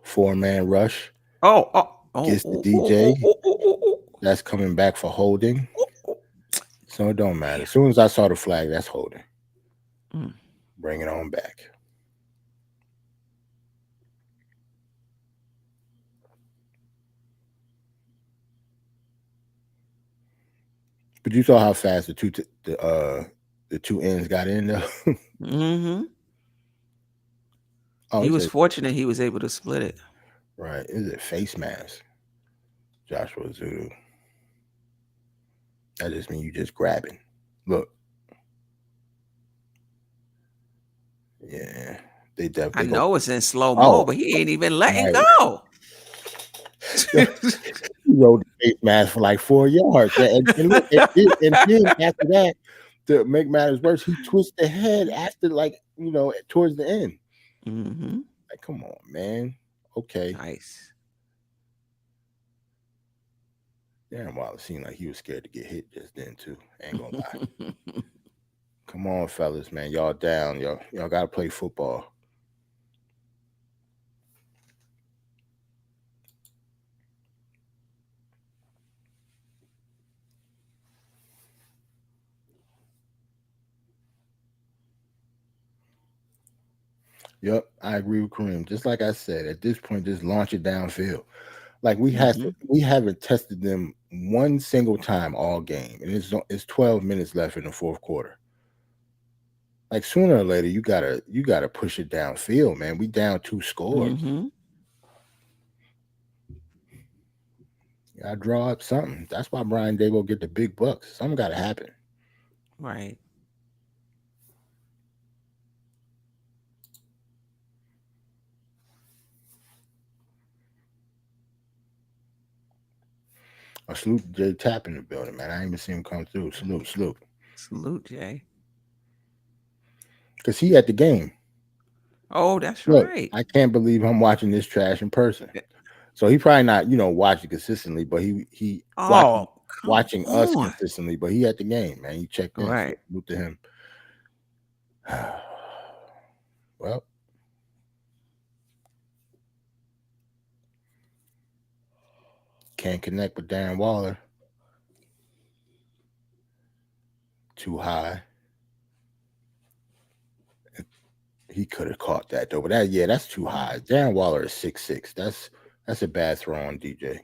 4-man rush Oh, oh, oh, gets the oh, oh, oh, DJ. oh, oh, oh, oh, That's coming back for holding. oh, oh. So it don't matter. Man. As soon as I saw the flag, that's holding. Mm. Bring it on back. But you saw how fast the two ends got in though. Hmm. Oh, He it's was a fortunate he was able to split it. right. Is it face mask? Joshua Zulu. That just means you just grabbing. Look, yeah, I they go. know it's in slow mo, Oh, but he ain't even letting right. go. He rode the face mask for like 4 yards, man. And look, and then after that, to make matters worse, he twisted the head after like towards the end. Hmm. Like, come on, man. Okay. Nice. Darren Waller seemed like he was scared to get hit just then too. Ain't gonna lie. Come on, fellas, man. Y'all down. Y'all gotta play football. Yep, I agree with Kareem. Just like I said, at this point, just launch it downfield. Like Hmm. we haven't tested them one single time all game, and it's 12 minutes left in the fourth quarter. Like sooner or later, you gotta push it downfield, man. We down 2 scores. Hmm. I draw up something. That's why Brian Dable get the big bucks. Something got to happen. Right. I salute Jay Tapp in the building, man. I ain't even seen him come through. Salute, salute. Salute, Jay. Because he at the game. Oh, that's Look, right. I can't believe I'm watching this trash in person. Eh, So he probably not, watching consistently, but he watching Oh, come watching us on. consistently, but he at the game, man. He checked in. So Right. salute to him. Well, can't connect with Darren Waller. Too high. He could have caught that though, but that's too high. Darren Waller is 6'6". That's a bad throw on DJ.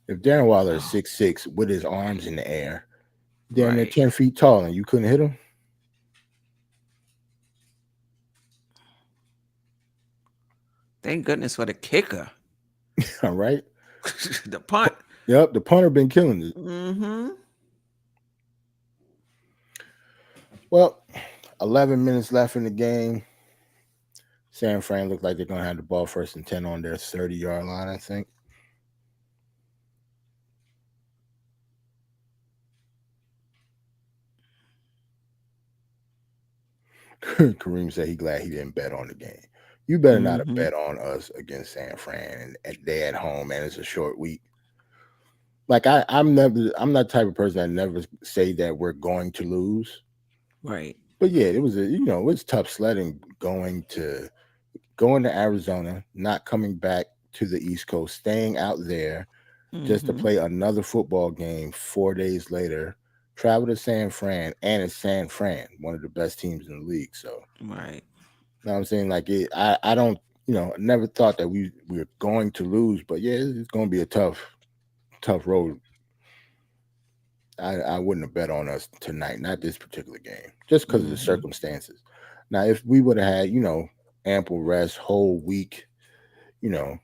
If Darren Waller is Oh, 6'6" with his arms in the air, Damn near Right. 10 feet tall, and you couldn't hit him. Thank goodness for the kicker. All right. The punt. Yep, the punter been killing it. Mm-hmm. Well, 11 minutes left in the game. San Fran looked like they're gonna have the ball first and 10 on their 30-yard line. I think. Kareem said he glad he didn't bet on the game. You better not have Mm-hmm. bet on us against San Fran and they at home, man. It's a short week. Like I'm not the type of person that never say that we're going to lose. Right. But yeah, it was it was tough sledding going to Arizona, not coming back to the East Coast, staying out there just to Mm-hmm. play another football game 4 days later. Travel to San Fran, and it's San Fran, one of the best teams in the league. So, Right. you know what I'm saying? Like I don't, never thought that we were going to lose, but yeah, it's going to be a tough road. I wouldn't have bet on us tonight, not this particular game, just because of the Mm-hmm. circumstances. Now, if we would have had, ample rest, whole week, you know,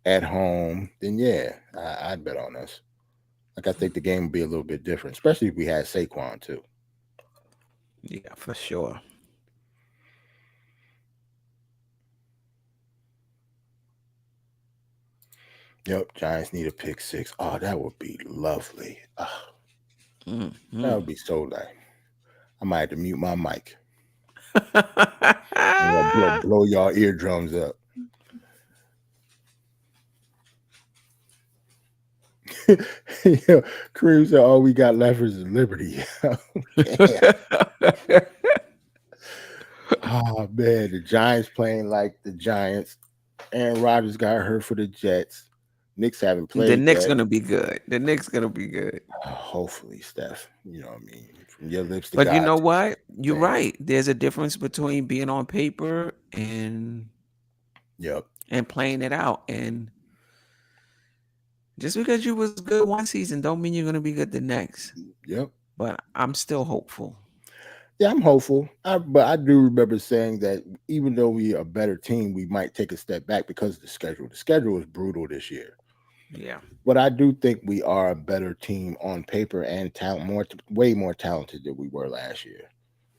at home, then yeah, I'd bet on us. Like I think the game would be a little bit different, especially if we had Saquon too. Yeah, for sure. Yep, Giants need a pick six. Oh, that would be lovely. Oh, that Mm-hmm. would be so nice. I might have to mute my mic. I'm gonna blow y'all eardrums up. Yeah, Kareem said all we got left is liberty. Damn. Oh man, the Giants playing like the Giants. Aaron Rodgers got hurt for the Jets. Knicks haven't The played Knicks yet. gonna be good. The Knicks gonna be good. Hopefully, Steph. You know what I mean? From your lips to But you know God's what? You're fans. right. There's a difference between being on paper Yep. and playing it out. And just because you was good one season don't mean you're gonna be good the next. Yep. But I'm still hopeful. Yeah, I'm hopeful. But I do remember saying that even though we are a better team, we might take a step back because of the schedule. The schedule is brutal this year. Yeah. But I do think we are a better team on paper and talent, way more talented than we were last year.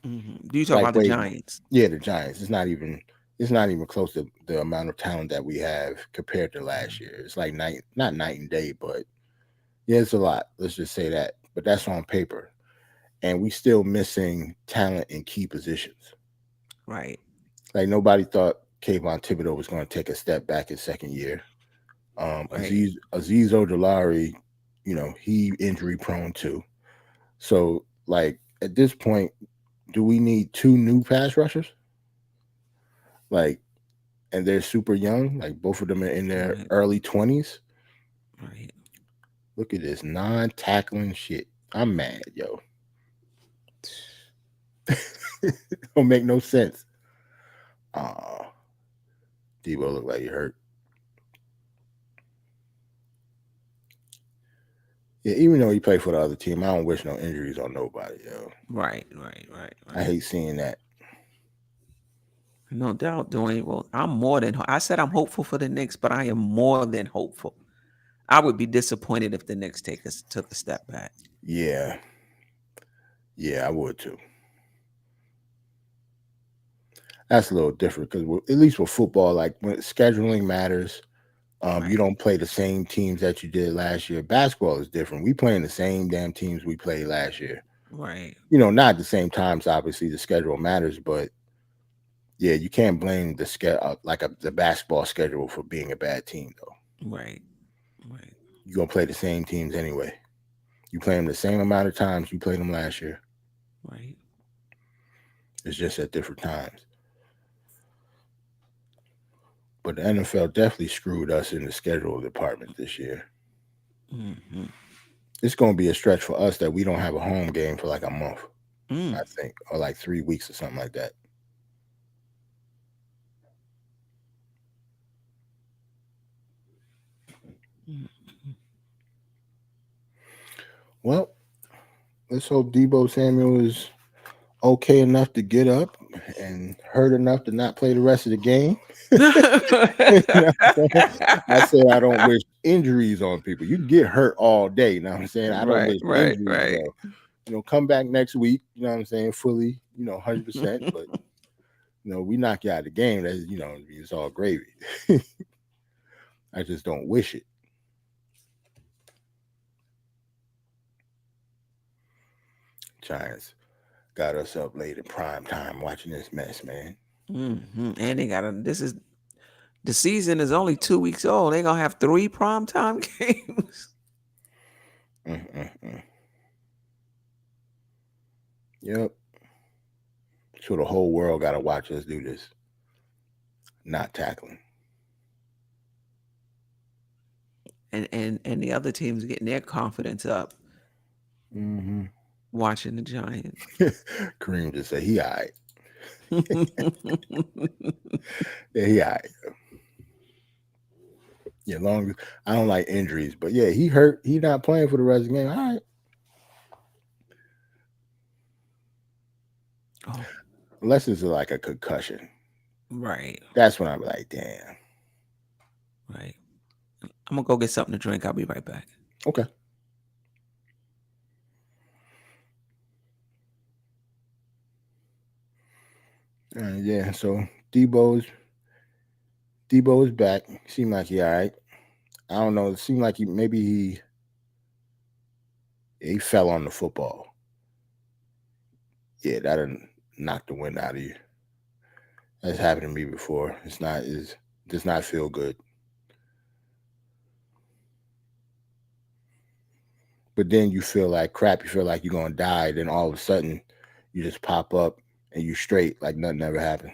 Do you talk Like about the way, Giants? yeah, the Giants. It's not even close to the amount of talent that we have compared to last year. It's like not night and day, but yeah, it's a lot. Let's just say that. But that's on paper, and we still missing talent in key positions. Right. Like nobody thought Kayvon Thibodeau was going to take a step back his second year. Right. Aziz Ojolari, he injury prone too. So like at this point, do we need two new pass rushers? Like, and they're super young. Like both of them are in their Right. early 20s. Right. Look at this non-tackling shit. I'm mad, yo. Don't make no sense. Oh, Debo look like he hurt. Yeah, even though he played for the other team, I don't wish no injuries on nobody, yo. Right. Right. Right. I Right. hate seeing that. No doubt, Dwayne. Well, I'm more than I said I'm hopeful for the Knicks, but I am more than hopeful. I would be disappointed if the Knicks took a step back. Yeah, yeah, I would too. That's a little different because at least with football, like when scheduling matters, you Right. don't play the same teams that you did last year. Basketball is different. We playing the same damn teams we played last year. Right. Not at the same times. Obviously, the schedule matters, but yeah, you can't blame the the basketball schedule for being a bad team though. Right. Right. You're gonna play the same teams anyway. You play them the same amount of times you played them last year. Right. It's just at different times. But the NFL definitely screwed us in the schedule department this year. Mm-hmm. It's gonna be a stretch for us that we don't have a home game for like a month, Mm. I think, or like 3 weeks or something like that. Mm. Well, let's hope Debo Samuel is okay enough to get up and hurt enough to not play the rest of the game. You know what I'm saying? I said I don't wish injuries on people. You can get hurt all day. You know what I'm saying? I don't Right, wish right, injuries right. though. Come back next week. You know what I'm saying? Fully, 100%. But we knock you out of the game. That's it's all gravy. I just don't wish it. Giants got us up late in prime time watching this mess, man. And they got the season is only 2 weeks old. They gonna have 3 primetime games. Mm-mm-mm. Yep. So the whole world got to watch us do this. Not tackling. And the other teams getting their confidence up Mm-hmm. watching the Giants. Kareem just said he all right. Yeah, he all right. Yeah, long as I don't like injuries, but yeah, he hurt. He not playing for the rest of the game. All right. Oh, Unless it's like a concussion. right, That's when I'm like, damn. right. I'm gonna go get something to drink. I'll be right back. Okay. Yeah. So Debo's Debo's back. Seemed like he all right. I don't know. It seemed like he fell on the football. Yeah, that done knocked the wind out of you. That's happened to me before. Does not feel good. But then you feel like crap. You feel like you're gonna die. Then all of a sudden, you just pop up and you straight like nothing ever happened.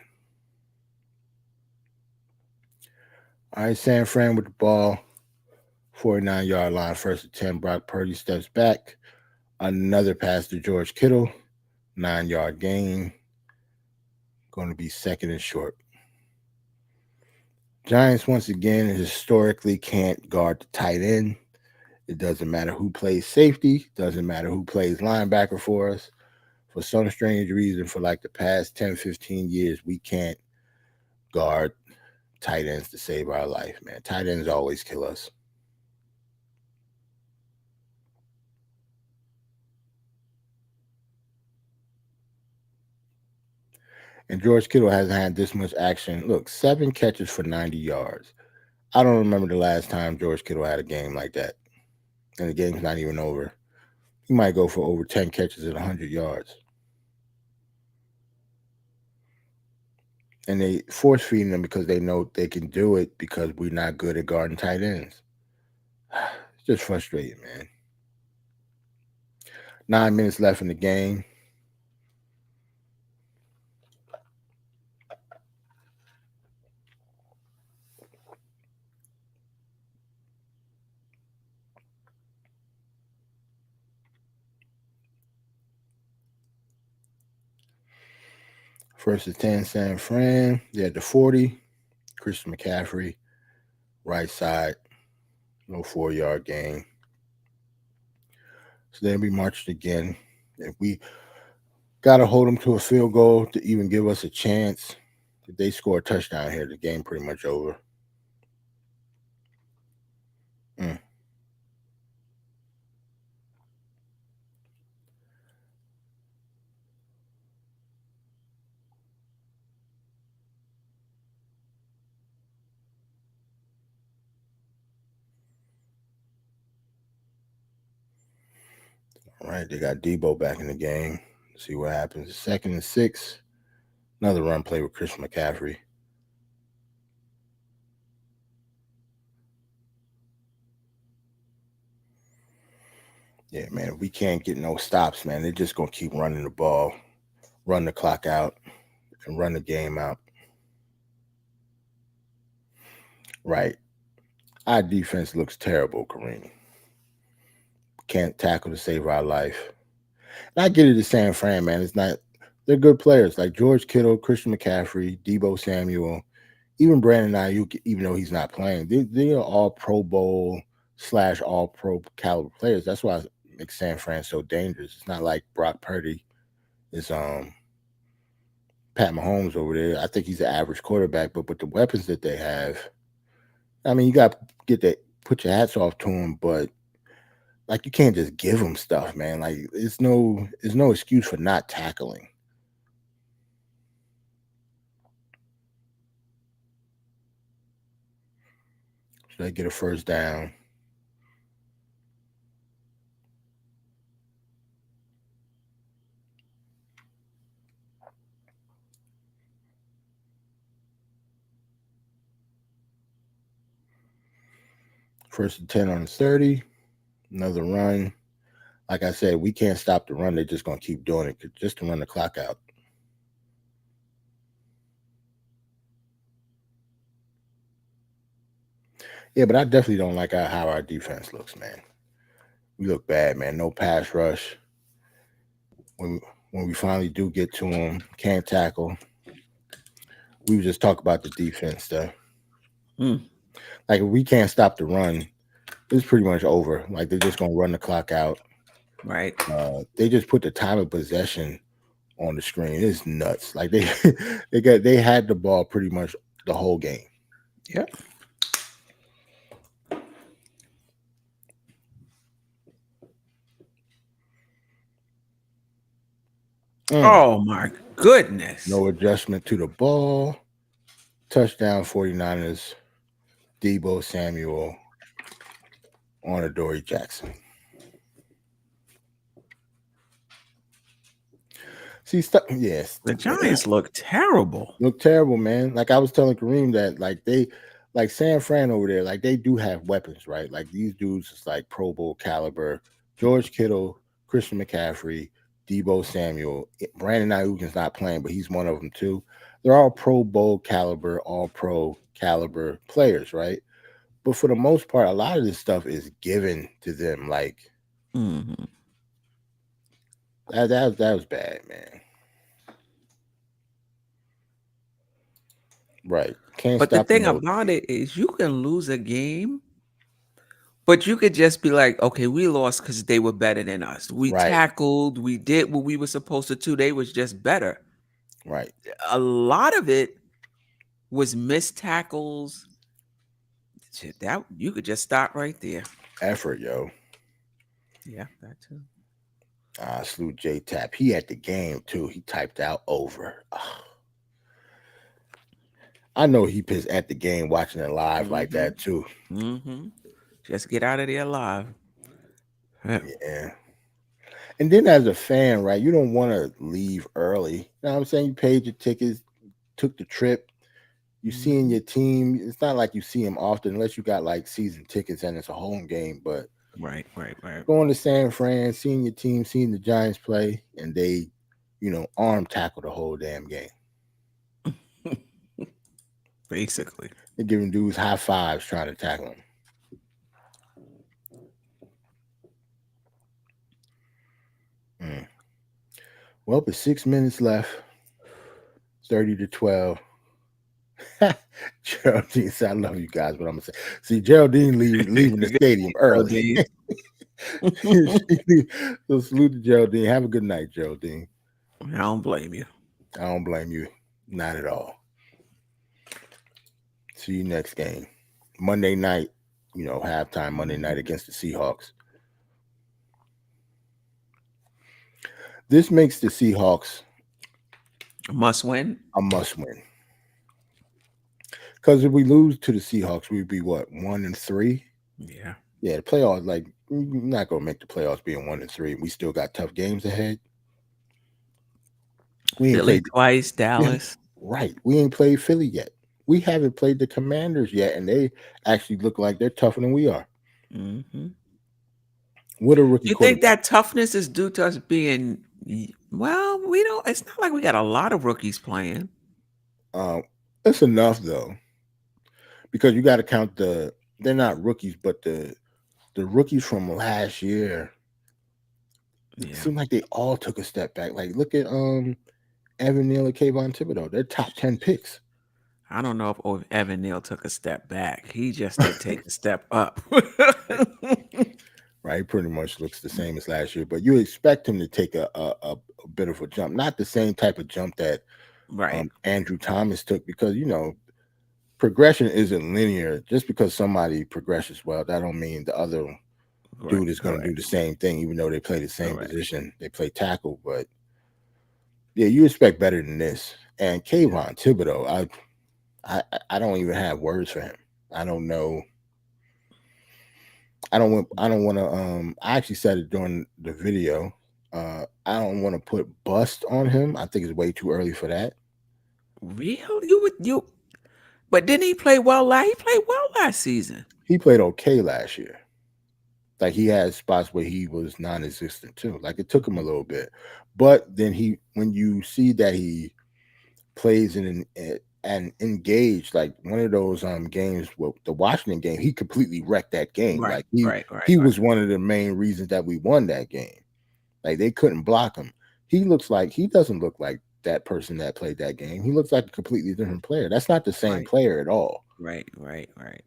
All right, San Fran with the ball, 49-yard line, first and 10. Brock Purdy steps back. Another pass to George Kittle, 9-yard gain. Going to be second and short. Giants once again historically can't guard the tight end. It doesn't matter who plays safety. Doesn't matter who plays linebacker for us. For some strange reason, for like the past 10, 15 years, we can't guard tight ends to save our life, man. Tight ends always kill us. And George Kittle hasn't had this much action. Look, 7 catches for 90 yards. I don't remember the last time George Kittle had a game like that. And the game's not even over. He might go for over 10 catches at 100 yards. And they force feeding them because they know they can do it because we're not good at guarding tight ends. It's just frustrating, man. 9 minutes left in the game. First and 10, San Fran. They're at the 40. Christian McCaffrey, right side. No 4-yard gain. So then we marched again. If we got to hold them to a field goal to even give us a chance, if they score a touchdown here, the game pretty much over. Mm. All right, they got Debo back in the game. See what happens. Second and 6. Another run play with Christian McCaffrey. Yeah, man, if we can't get no stops, man, they're just going to keep running the ball, run the clock out, and run the game out. Right. Our defense looks terrible, Kareem. Can't tackle to save our life. And I get it to San Fran, man. It's not, they're good players like George Kittle, Christian McCaffrey, Debo Samuel, even Brandon Ayuk, even though he's not playing. They are all Pro Bowl / all pro caliber players. That's why makes San Fran so dangerous. It's not like Brock Purdy is Pat Mahomes over there. I think he's an average quarterback, but with the weapons that they have, I mean, you got to get that, put your hats off to him, but like you can't just give him stuff, man. Like it's no excuse for not tackling. Should I get a first down? First and 10 on the 30. Another run. Like I said, we can't stop the run. They're just gonna keep doing it just to run the clock out. Yeah, but I definitely don't like how our defense looks, man. We look bad, man. No pass rush. When when we finally do get to them, can't tackle. We just talk about the defense stuff. Mm, Like if we can't stop the run, it's pretty much over. Like they're just gonna run the clock out. right. They just put the time of possession on the screen. It's nuts. Like they they had the ball pretty much the whole game. Yep. Mm. Oh my goodness. No adjustment to the ball. Touchdown 49ers. Debo Samuel on Adoree Jackson. See, yes, The Giants look terrible. look terrible, man. Like I was telling Kareem that, like San Fran over there, like they do have weapons, right? Like these dudes is like Pro Bowl caliber. George Kittle, Christian McCaffrey, Debo Samuel, Brandon Ayuk's not playing, but he's one of them too. They're all Pro Bowl caliber, all Pro caliber players, right? But for the most part, a lot of this stuff is given to them. Like Hmm. that was bad, man. Right? Can't But the stop the thing note. about it is, you can lose a game, but you could just be like, okay, we lost because they were better than us. We Right, tackled, we did what we were supposed to do. They was just better. right. A lot of it was missed tackles. Shit, that you could just stop right there. Effort, yo. Yeah, that too. Salute J Tap. He at the game too. He typed out over. I know he pissed at the game watching it live like Hmm. that too. Hmm. Just get out of there alive. Yeah. Yeah. And then as a fan, right, you don't want to leave early. You know what I'm saying? You paid your tickets, took the trip. You seeing Mhm. your team. It's not like you see them often unless you got like season tickets and it's a home game. But Right, right, right. going to San Fran, seeing your team, seeing the Giants play, and they, arm tackle the whole damn game. Basically. They're giving dudes high fives trying to tackle them. Mm. Well, with 6 minutes left, 30-12. Geraldine said, I love you guys, but I'm gonna say, see, Geraldine leaving the stadium early. Geraldine. So salute to Geraldine. Have a good night, Geraldine. I don't blame you. I don't blame you, not at all. See you next game, Monday night. Halftime Monday night against the Seahawks. This makes the Seahawks Must win. a must win. Because if we lose to the Seahawks, we'd be what, 1-3? Yeah. Yeah, the playoffs, like, we're not gonna make the playoffs being 1-3. We still got tough games ahead. We ain't Philly played twice, yeah, Dallas. right. We ain't played Philly yet. We haven't played the Commanders yet, and they actually look like they're tougher than we are. Hmm. What a rookie You think quarterback. that toughness is due to us being, well, we don't, it's not like we got a lot of rookies playing. Um, it's enough though, because you got to count they're not rookies, but the rookies from last year. It Yeah. seemed like they all took a step back. Like look at Evan Neal and Kayvon Thibodeau. They're top 10 picks. I don't know if Evan Neal took a step back. He just did take a step up. right? He pretty much looks the same as last year, but you expect him to take a bit of a jump, not the same type of jump that Right. Andrew Thomas took, because progression isn't linear. Just because somebody progresses well, that don't mean the other dude Correct. is going to do Correct. the same thing, even though they play the same Correct. position. They play tackle, but yeah, you expect better than this. And Yeah. Kayvon Thibodeau, I don't even have words for him. I don't know. I don't want to. I actually said it during the video. I don't want to put bust on him. I think it's way too early for that. Real? You? But didn't he play well? He played well last season. He played okay last year. Like, he had spots where he was non-existent too. Like, it took him a little bit, but then when you see that he plays in and engaged, like one of those games, well, the Washington game, he completely wrecked that game. Right. Like, he Right. Right. he Right. was one of the main reasons that we won that game. Like, they couldn't block him. He doesn't look like that person that played that game. He looks like a completely different player. That's not the same Right. player at all. Right. Right. Right.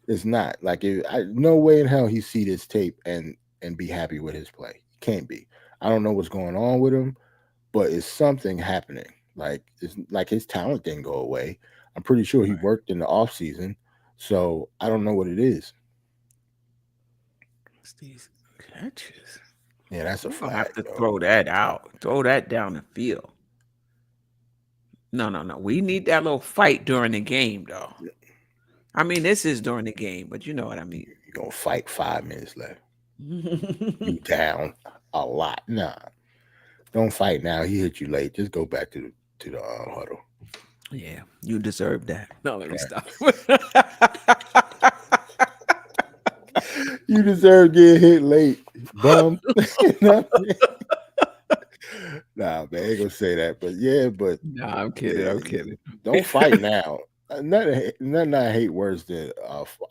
It's not like no way in hell he see this tape and be happy with his play. He can't be. I don't know what's going on with him, but it's something happening. Like, it's like his talent didn't go away. I'm pretty sure he Right. worked in the off season, so I don't know what it is. What's these catches? Yeah, that's a We're gonna have flag, to yo. throw that out. Throw that down the field. No, no, no. We need that little fight during the game, though. I mean, this is during the game, but you know what I mean. You're gonna fight 5 minutes left. You down a lot. Nah, don't fight now. He hit you late. Just go back to the huddle. Yeah, you deserve that. No, let me Right. stop. You deserve getting hit late, bum. Nah, man, I ain't gonna say that, but yeah, but Nah, I'm kidding. yeah, I'm kidding. don't fight now. Nothing I hate worse than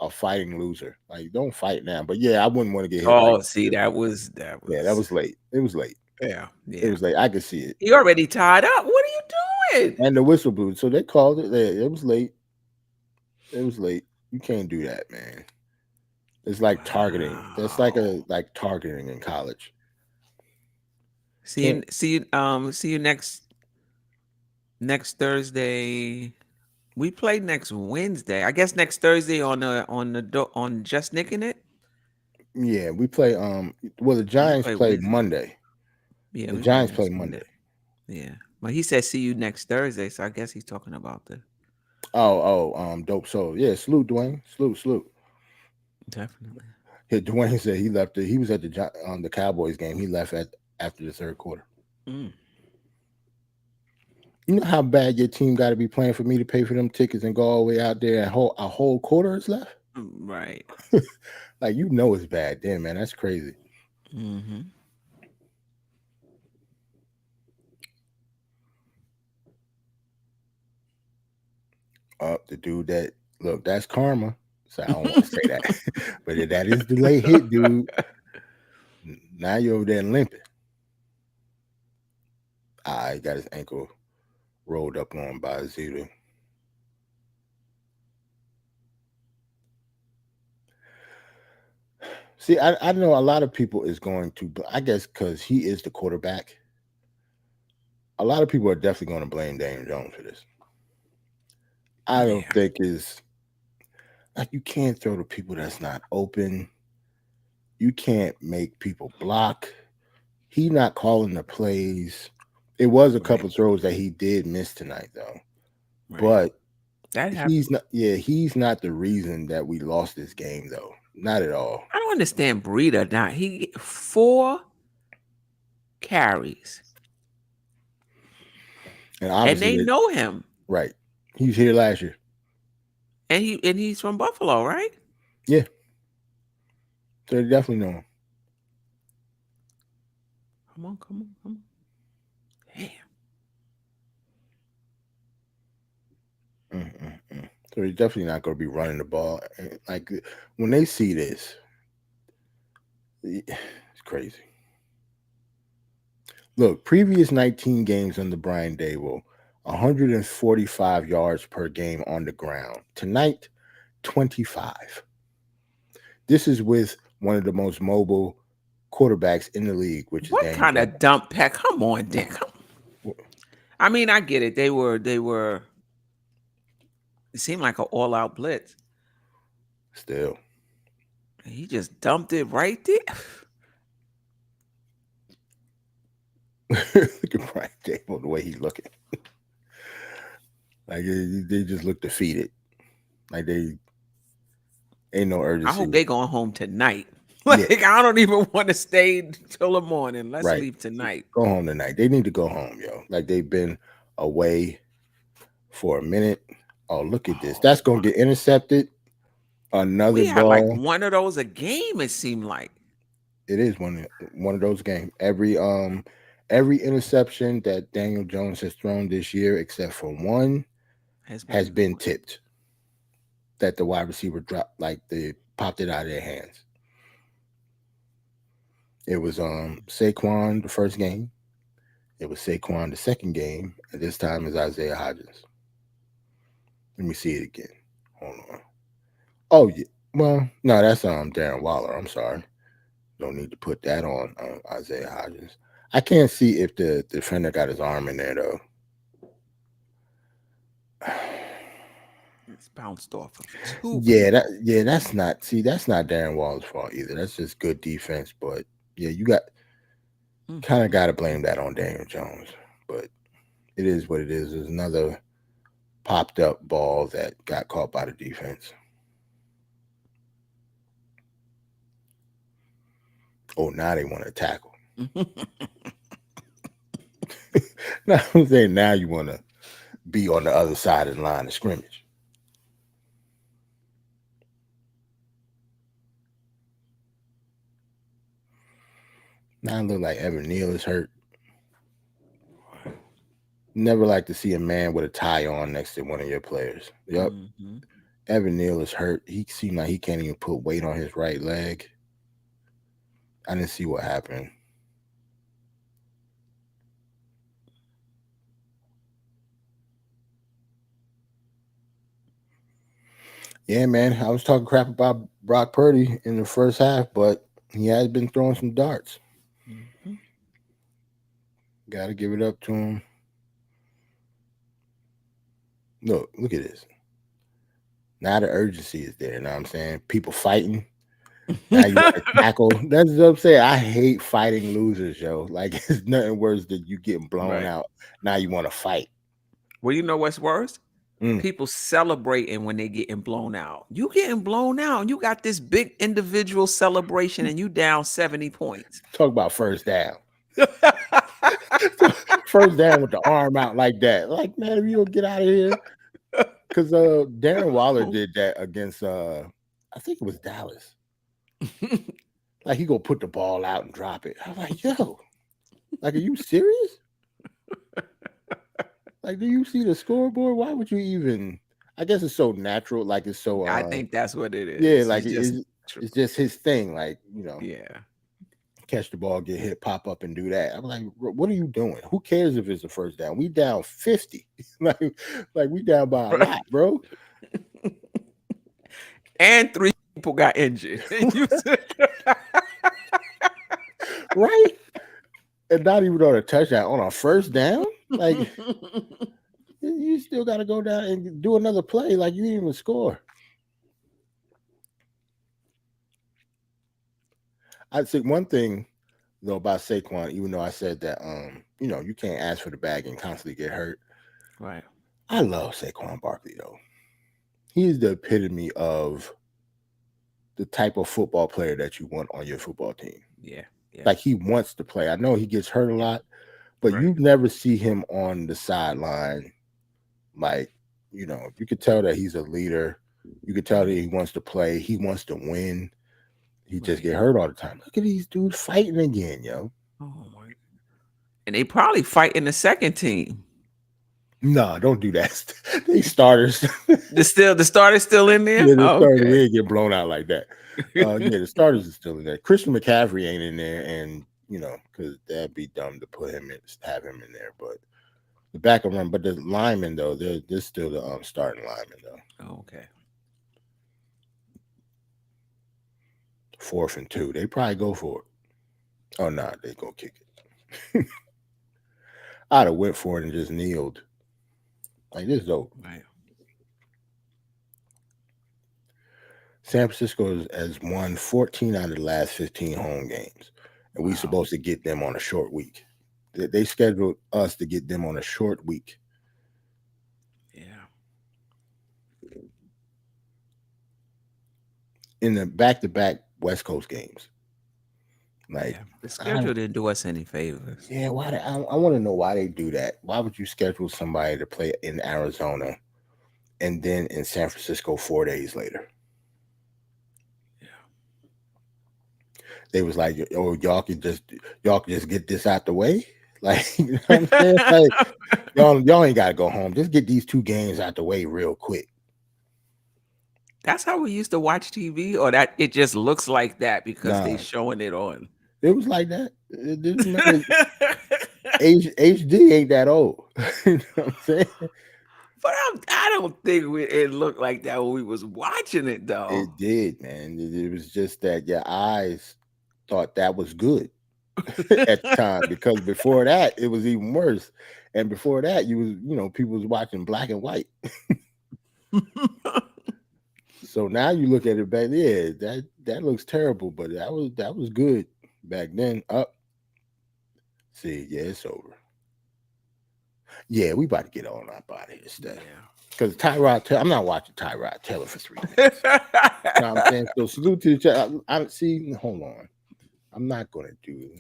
a fighting loser. Like, don't fight now. But yeah, I wouldn't want to get hit like Oh, see, that. that Yeah, that was was late. It was late. yeah, It yeah. was late. I could see it. He already tied up. What are you doing? And the whistle blew, so they called it. Yeah, it was late. It was late. You can't do that, man. It's like targeting. That's like Wow. targeting in college. See Can't. you, see you next Thursday. We play next Wednesday. I guess next Thursday on Just Nicking It. Yeah, we play. Well, the We Giants play play Wednesday. Monday. Yeah, The we play Giants play next Monday. Monday. Yeah. Well, he said see you next Thursday, so I guess he's talking about the Dope soul. Yeah, salute, Dwayne. Salute. definitely. Yeah, Dwayne said he left. He was at the Cowboys game. He left after the third quarter. Mm, You know how bad your team got to be playing for me to pay for them tickets and go all the way out there and a whole quarter is left? right. Like, it's bad. Damn, man, that's crazy. Mm-hmm. The dude that look, that's karma. So I don't want to say that, but if that is the late hit, dude. Now you're over there limping. He got his ankle rolled up on by Zito. See, I know a lot of people is going to, but I guess because he is the quarterback, a lot of people are definitely going to blame Daniel Jones for this. I don't Yeah. think is like, you can't throw to people that's not open. You can't make people block. He not calling the plays. It was a Right. couple throws that he did miss tonight, though. Right. But That he's happened. not. Yeah, he's not the reason that we lost this game, though. Not at all. I don't understand Breida now. He 4 carries, And and obviously, they know him, right. He was here last year. and he's from Buffalo, right? Yeah, so they definitely know him. Come on, come on, come on. Damn. Mm. So he's definitely not going to be running the ball. Like, when they see this, it's crazy. Look, previous 19 games under Brian Dable, 145 yards per game on the ground. Tonight, 25. This is with one of the most mobile quarterbacks in the league, which is What Daniel kind Jones. of dump pack? Come on, Dan. Come. I mean, I get it. They were. It seemed like an all-out blitz. Still, He just dumped it right there. look at Brian Dable the way he's looking. Like they just look defeated. Like they ain't no I hope urgency. they going home tonight. Yeah, Like I don't even want to stay till the morning. Let's right. leave tonight. Go home tonight. They need to go home, yo. Like they've been away for a minute. Oh, look at this. Oh That's gonna my! get intercepted. Another We had like ball. one of those a game. It seemed like It is one of those games. Every interception that Daniel Jones has thrown this year, except for one, has has been. been tipped. That the wide receiver dropped, like they popped it out of their hands. It was Saquon the first game. It was Saquon the second game, and this time is Isaiah Hodgins. Let me see it again. Hold on. Oh yeah. Well, no, that's Darren Waller. I'm sorry. Don't need to put that on Isaiah Hodgins. I can't see if the defender got his arm in there though. It's bounced off of two Yeah, people. that's not, see, that's not Darren Waller's fault either. That's just good defense. But yeah, you got kind of Mhm. got to blame that on Daniel Jones. But it is what it is. There's another popped up ball that got caught by the defense. Oh, now they want to tackle. Now I'm saying now you want to be on the other side of the line of scrimmage. Now it look like Evan Neal is hurt. Never like to see a man with a tie on next to one of your players. Yep. Mhm. Evan Neal is hurt. He seemed like he can't even put weight on his right leg. I didn't see what happened. Yeah, man. I was talking crap about Brock Purdy in the first half, but he has been throwing some darts. Mhm. Got to give it up to him. Look at this. Now the urgency is there. You know what I'm saying? People fighting. Now you want to tackle. That's what I'm saying. I hate fighting losers, yo. Like it's nothing worse than you getting blown Right. out. Now you want to fight. Well, you know what's worse? Mm. People celebrating when they getting blown out. You getting blown out. You got this big individual celebration and you down 70 points. Talk about first down. First down with the arm out like that. Like, man, if you don't get out of here. Because Darren Waller did that against I think it was Dallas. Like he go put the ball out and drop it. I'm like, yo, like, are you serious? Like, do you see the scoreboard? Why would you even? I guess it's so natural. Like it's so I think that's what it yeah, is. like He's just it's just his thing. Like, yeah. catch the ball, get hit, pop up, and do that. I'm like, what are you doing? Who cares if it's the first down? We down 50. like we down by a lot, bro. And three people got injured. You Right? And not even on a touchdown, on a first down. Like you still got to go down and do another play. Like you didn't even score. I'd say one thing though about Saquon, even though I said that you can't ask for the bag and constantly get hurt. right. I love Saquon Barkley though. He's the epitome of the type of football player that you want on your football team. Yeah. Yeah. Like he wants to play. I know he gets hurt a Yeah. lot, but Right. you never see him on the sideline. Like, you could tell that he's a leader. You could tell that Right. he wants to play. He wants to win. He just Right. get hurt all the time. Look at these dudes fighting again, yo. Oh my. And they probably fight in the second team. No, don't do that. They starters. The starter's still in there? Yeah, the Oh, starters, we okay. ain't get blown out like that. Yeah, the starters are still in there. Christian McCaffrey ain't in there, and because that'd be dumb to put him in, have him in there. But the backup run, but the linemen though, they're still the starting linemen though. Okay. 4th and 2. They probably go for it. Oh no, they gonna kick it. I'd have went for it and just kneeled. Like this though. Right. San Francisco has won 14 out of the last 15 home games, and we Wow. supposed to get them on a short week. They scheduled us to get them on a short week Yeah. in the back-to-back West Coast games. Like Yeah. The I don't. schedule didn't do us any favors. Yeah, why? I want to know why they do that. Why would you schedule somebody to play in Arizona and then in San Francisco 4 days later? Yeah. They was like, "Oh, y'all can just get this out the way." Like, you know what I'm saying? Like, y'all ain't gotta go home. Just get these 2 games out the way real quick. That's how we used to watch TV, or that it just looks like that because they Nah, showing it on. it was like that. Remember, HD ain't that old. You know what I'm saying? But I don't think it looked like that when we was watching it though. It did, man. It was just that your eyes thought that was good at the time because before that it was even worse. And before that, people was watching black and white. So now you look at it back, yeah, that looks terrible, but that was good back then. Up, see, yeah, it's over. Yeah, we about to get on up out of here, Steph. Yeah. Because I'm not watching Tyrod Taylor for 3 minutes. You know what I'm saying? So salute to the chat. I see. Hold on. I'm not gonna do.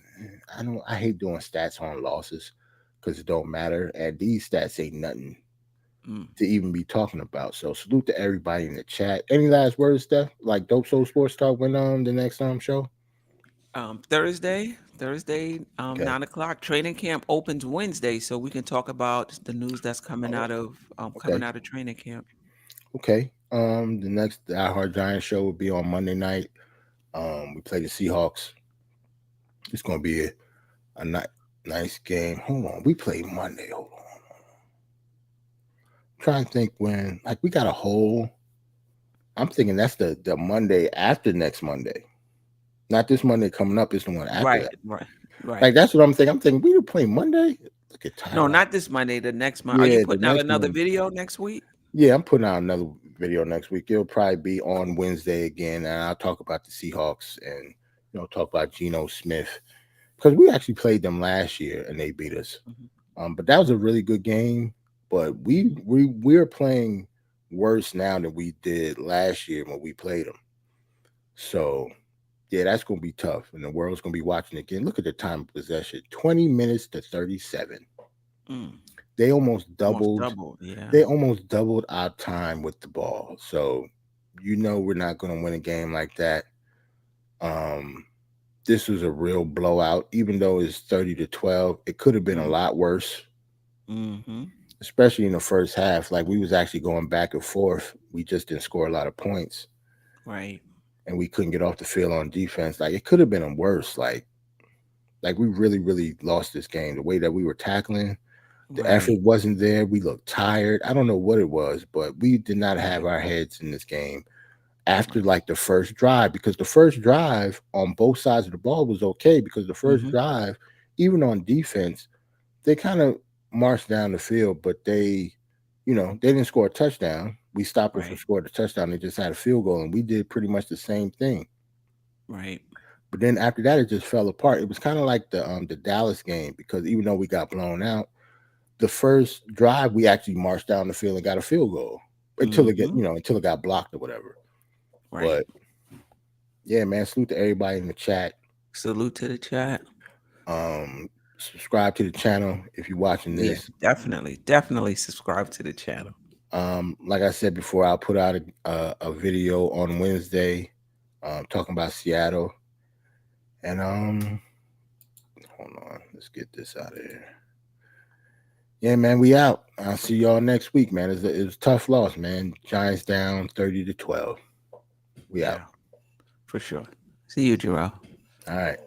I don't. I hate doing stats on losses because it don't matter, and these stats ain't nothing Mm. to even be talking about. So salute to everybody in the chat. Any last words, Steph? Like Dope Soul Sports Talk when the next show. Thursday, Okay. 9 o'clock. Training camp opens Wednesday, so we can talk about the news that's coming Oh, out of okay. training camp. Okay. The next I Heart Giants show will be on Monday night. We play the Seahawks. It's gonna be a nice game. Hold on. We play Monday. Hold on. Trying to think when. Like we got a whole. I'm thinking that's the Monday after next Monday. Not this Monday coming up. It's the one after Right, that. right, right. Like that's what I'm thinking. I'm thinking we were playing Monday. Look at No, Tyrod. not this Monday. The next month. Are you Yeah, the putting out next another one. video next week? Yeah, I'm putting out another video next week. It'll probably be on Wednesday again, and I'll talk about the Seahawks and talk about Geno Smith because we actually played them last year and they beat us. Mhm. But that was a really good game. But we're playing worse now than we did last year when we played them. So yeah, that's gonna be tough, and the world's gonna be watching again. Look at the time of possession: 20 minutes to 37. Mm, They almost almost doubled. double. Yeah. They almost doubled our time with the ball. So we're not gonna win a game like that. Um, this was a real blowout, even though it's 30-12. It could have been a Mm, lot worse, mm-hmm. especially in the first half. Like we was actually going back and forth. We just didn't score a lot of points, Right. and we couldn't get off the field on defense. Like it could have been worse. Like we really, really lost this game. The way that we were tackling, the Right. effort wasn't there. We looked tired. I don't know what it was, but we did not have Right. our heads in this game after Right. like the first drive because the first drive on both sides of the ball was okay because the first Mm-hmm. drive, even on defense, they kind of marched down the field, but they didn't score a touchdown. We stopped them from Right. scoring a touchdown. They just had a field goal, and we did pretty much the same thing. Right. But then after that, it just fell apart. It was kind of like the Dallas game because even though we got blown out, the first drive we actually marched down the field and got a field goal Mm-hmm. until it got blocked or whatever. Right. But yeah, man, salute to everybody in the chat. Salute to the chat. Um, Subscribe to the channel if you're watching Yeah, this. definitely. Definitely subscribe to the channel. Like I said before, I'll put out a video on Wednesday, talking about Seattle. And hold on, let's get this out of here. Yeah, man, we out. I'll see y'all next week, man. It was a tough loss, man. Giants down 30-12. We out. Yeah, for sure. See you, Jarrell. All right.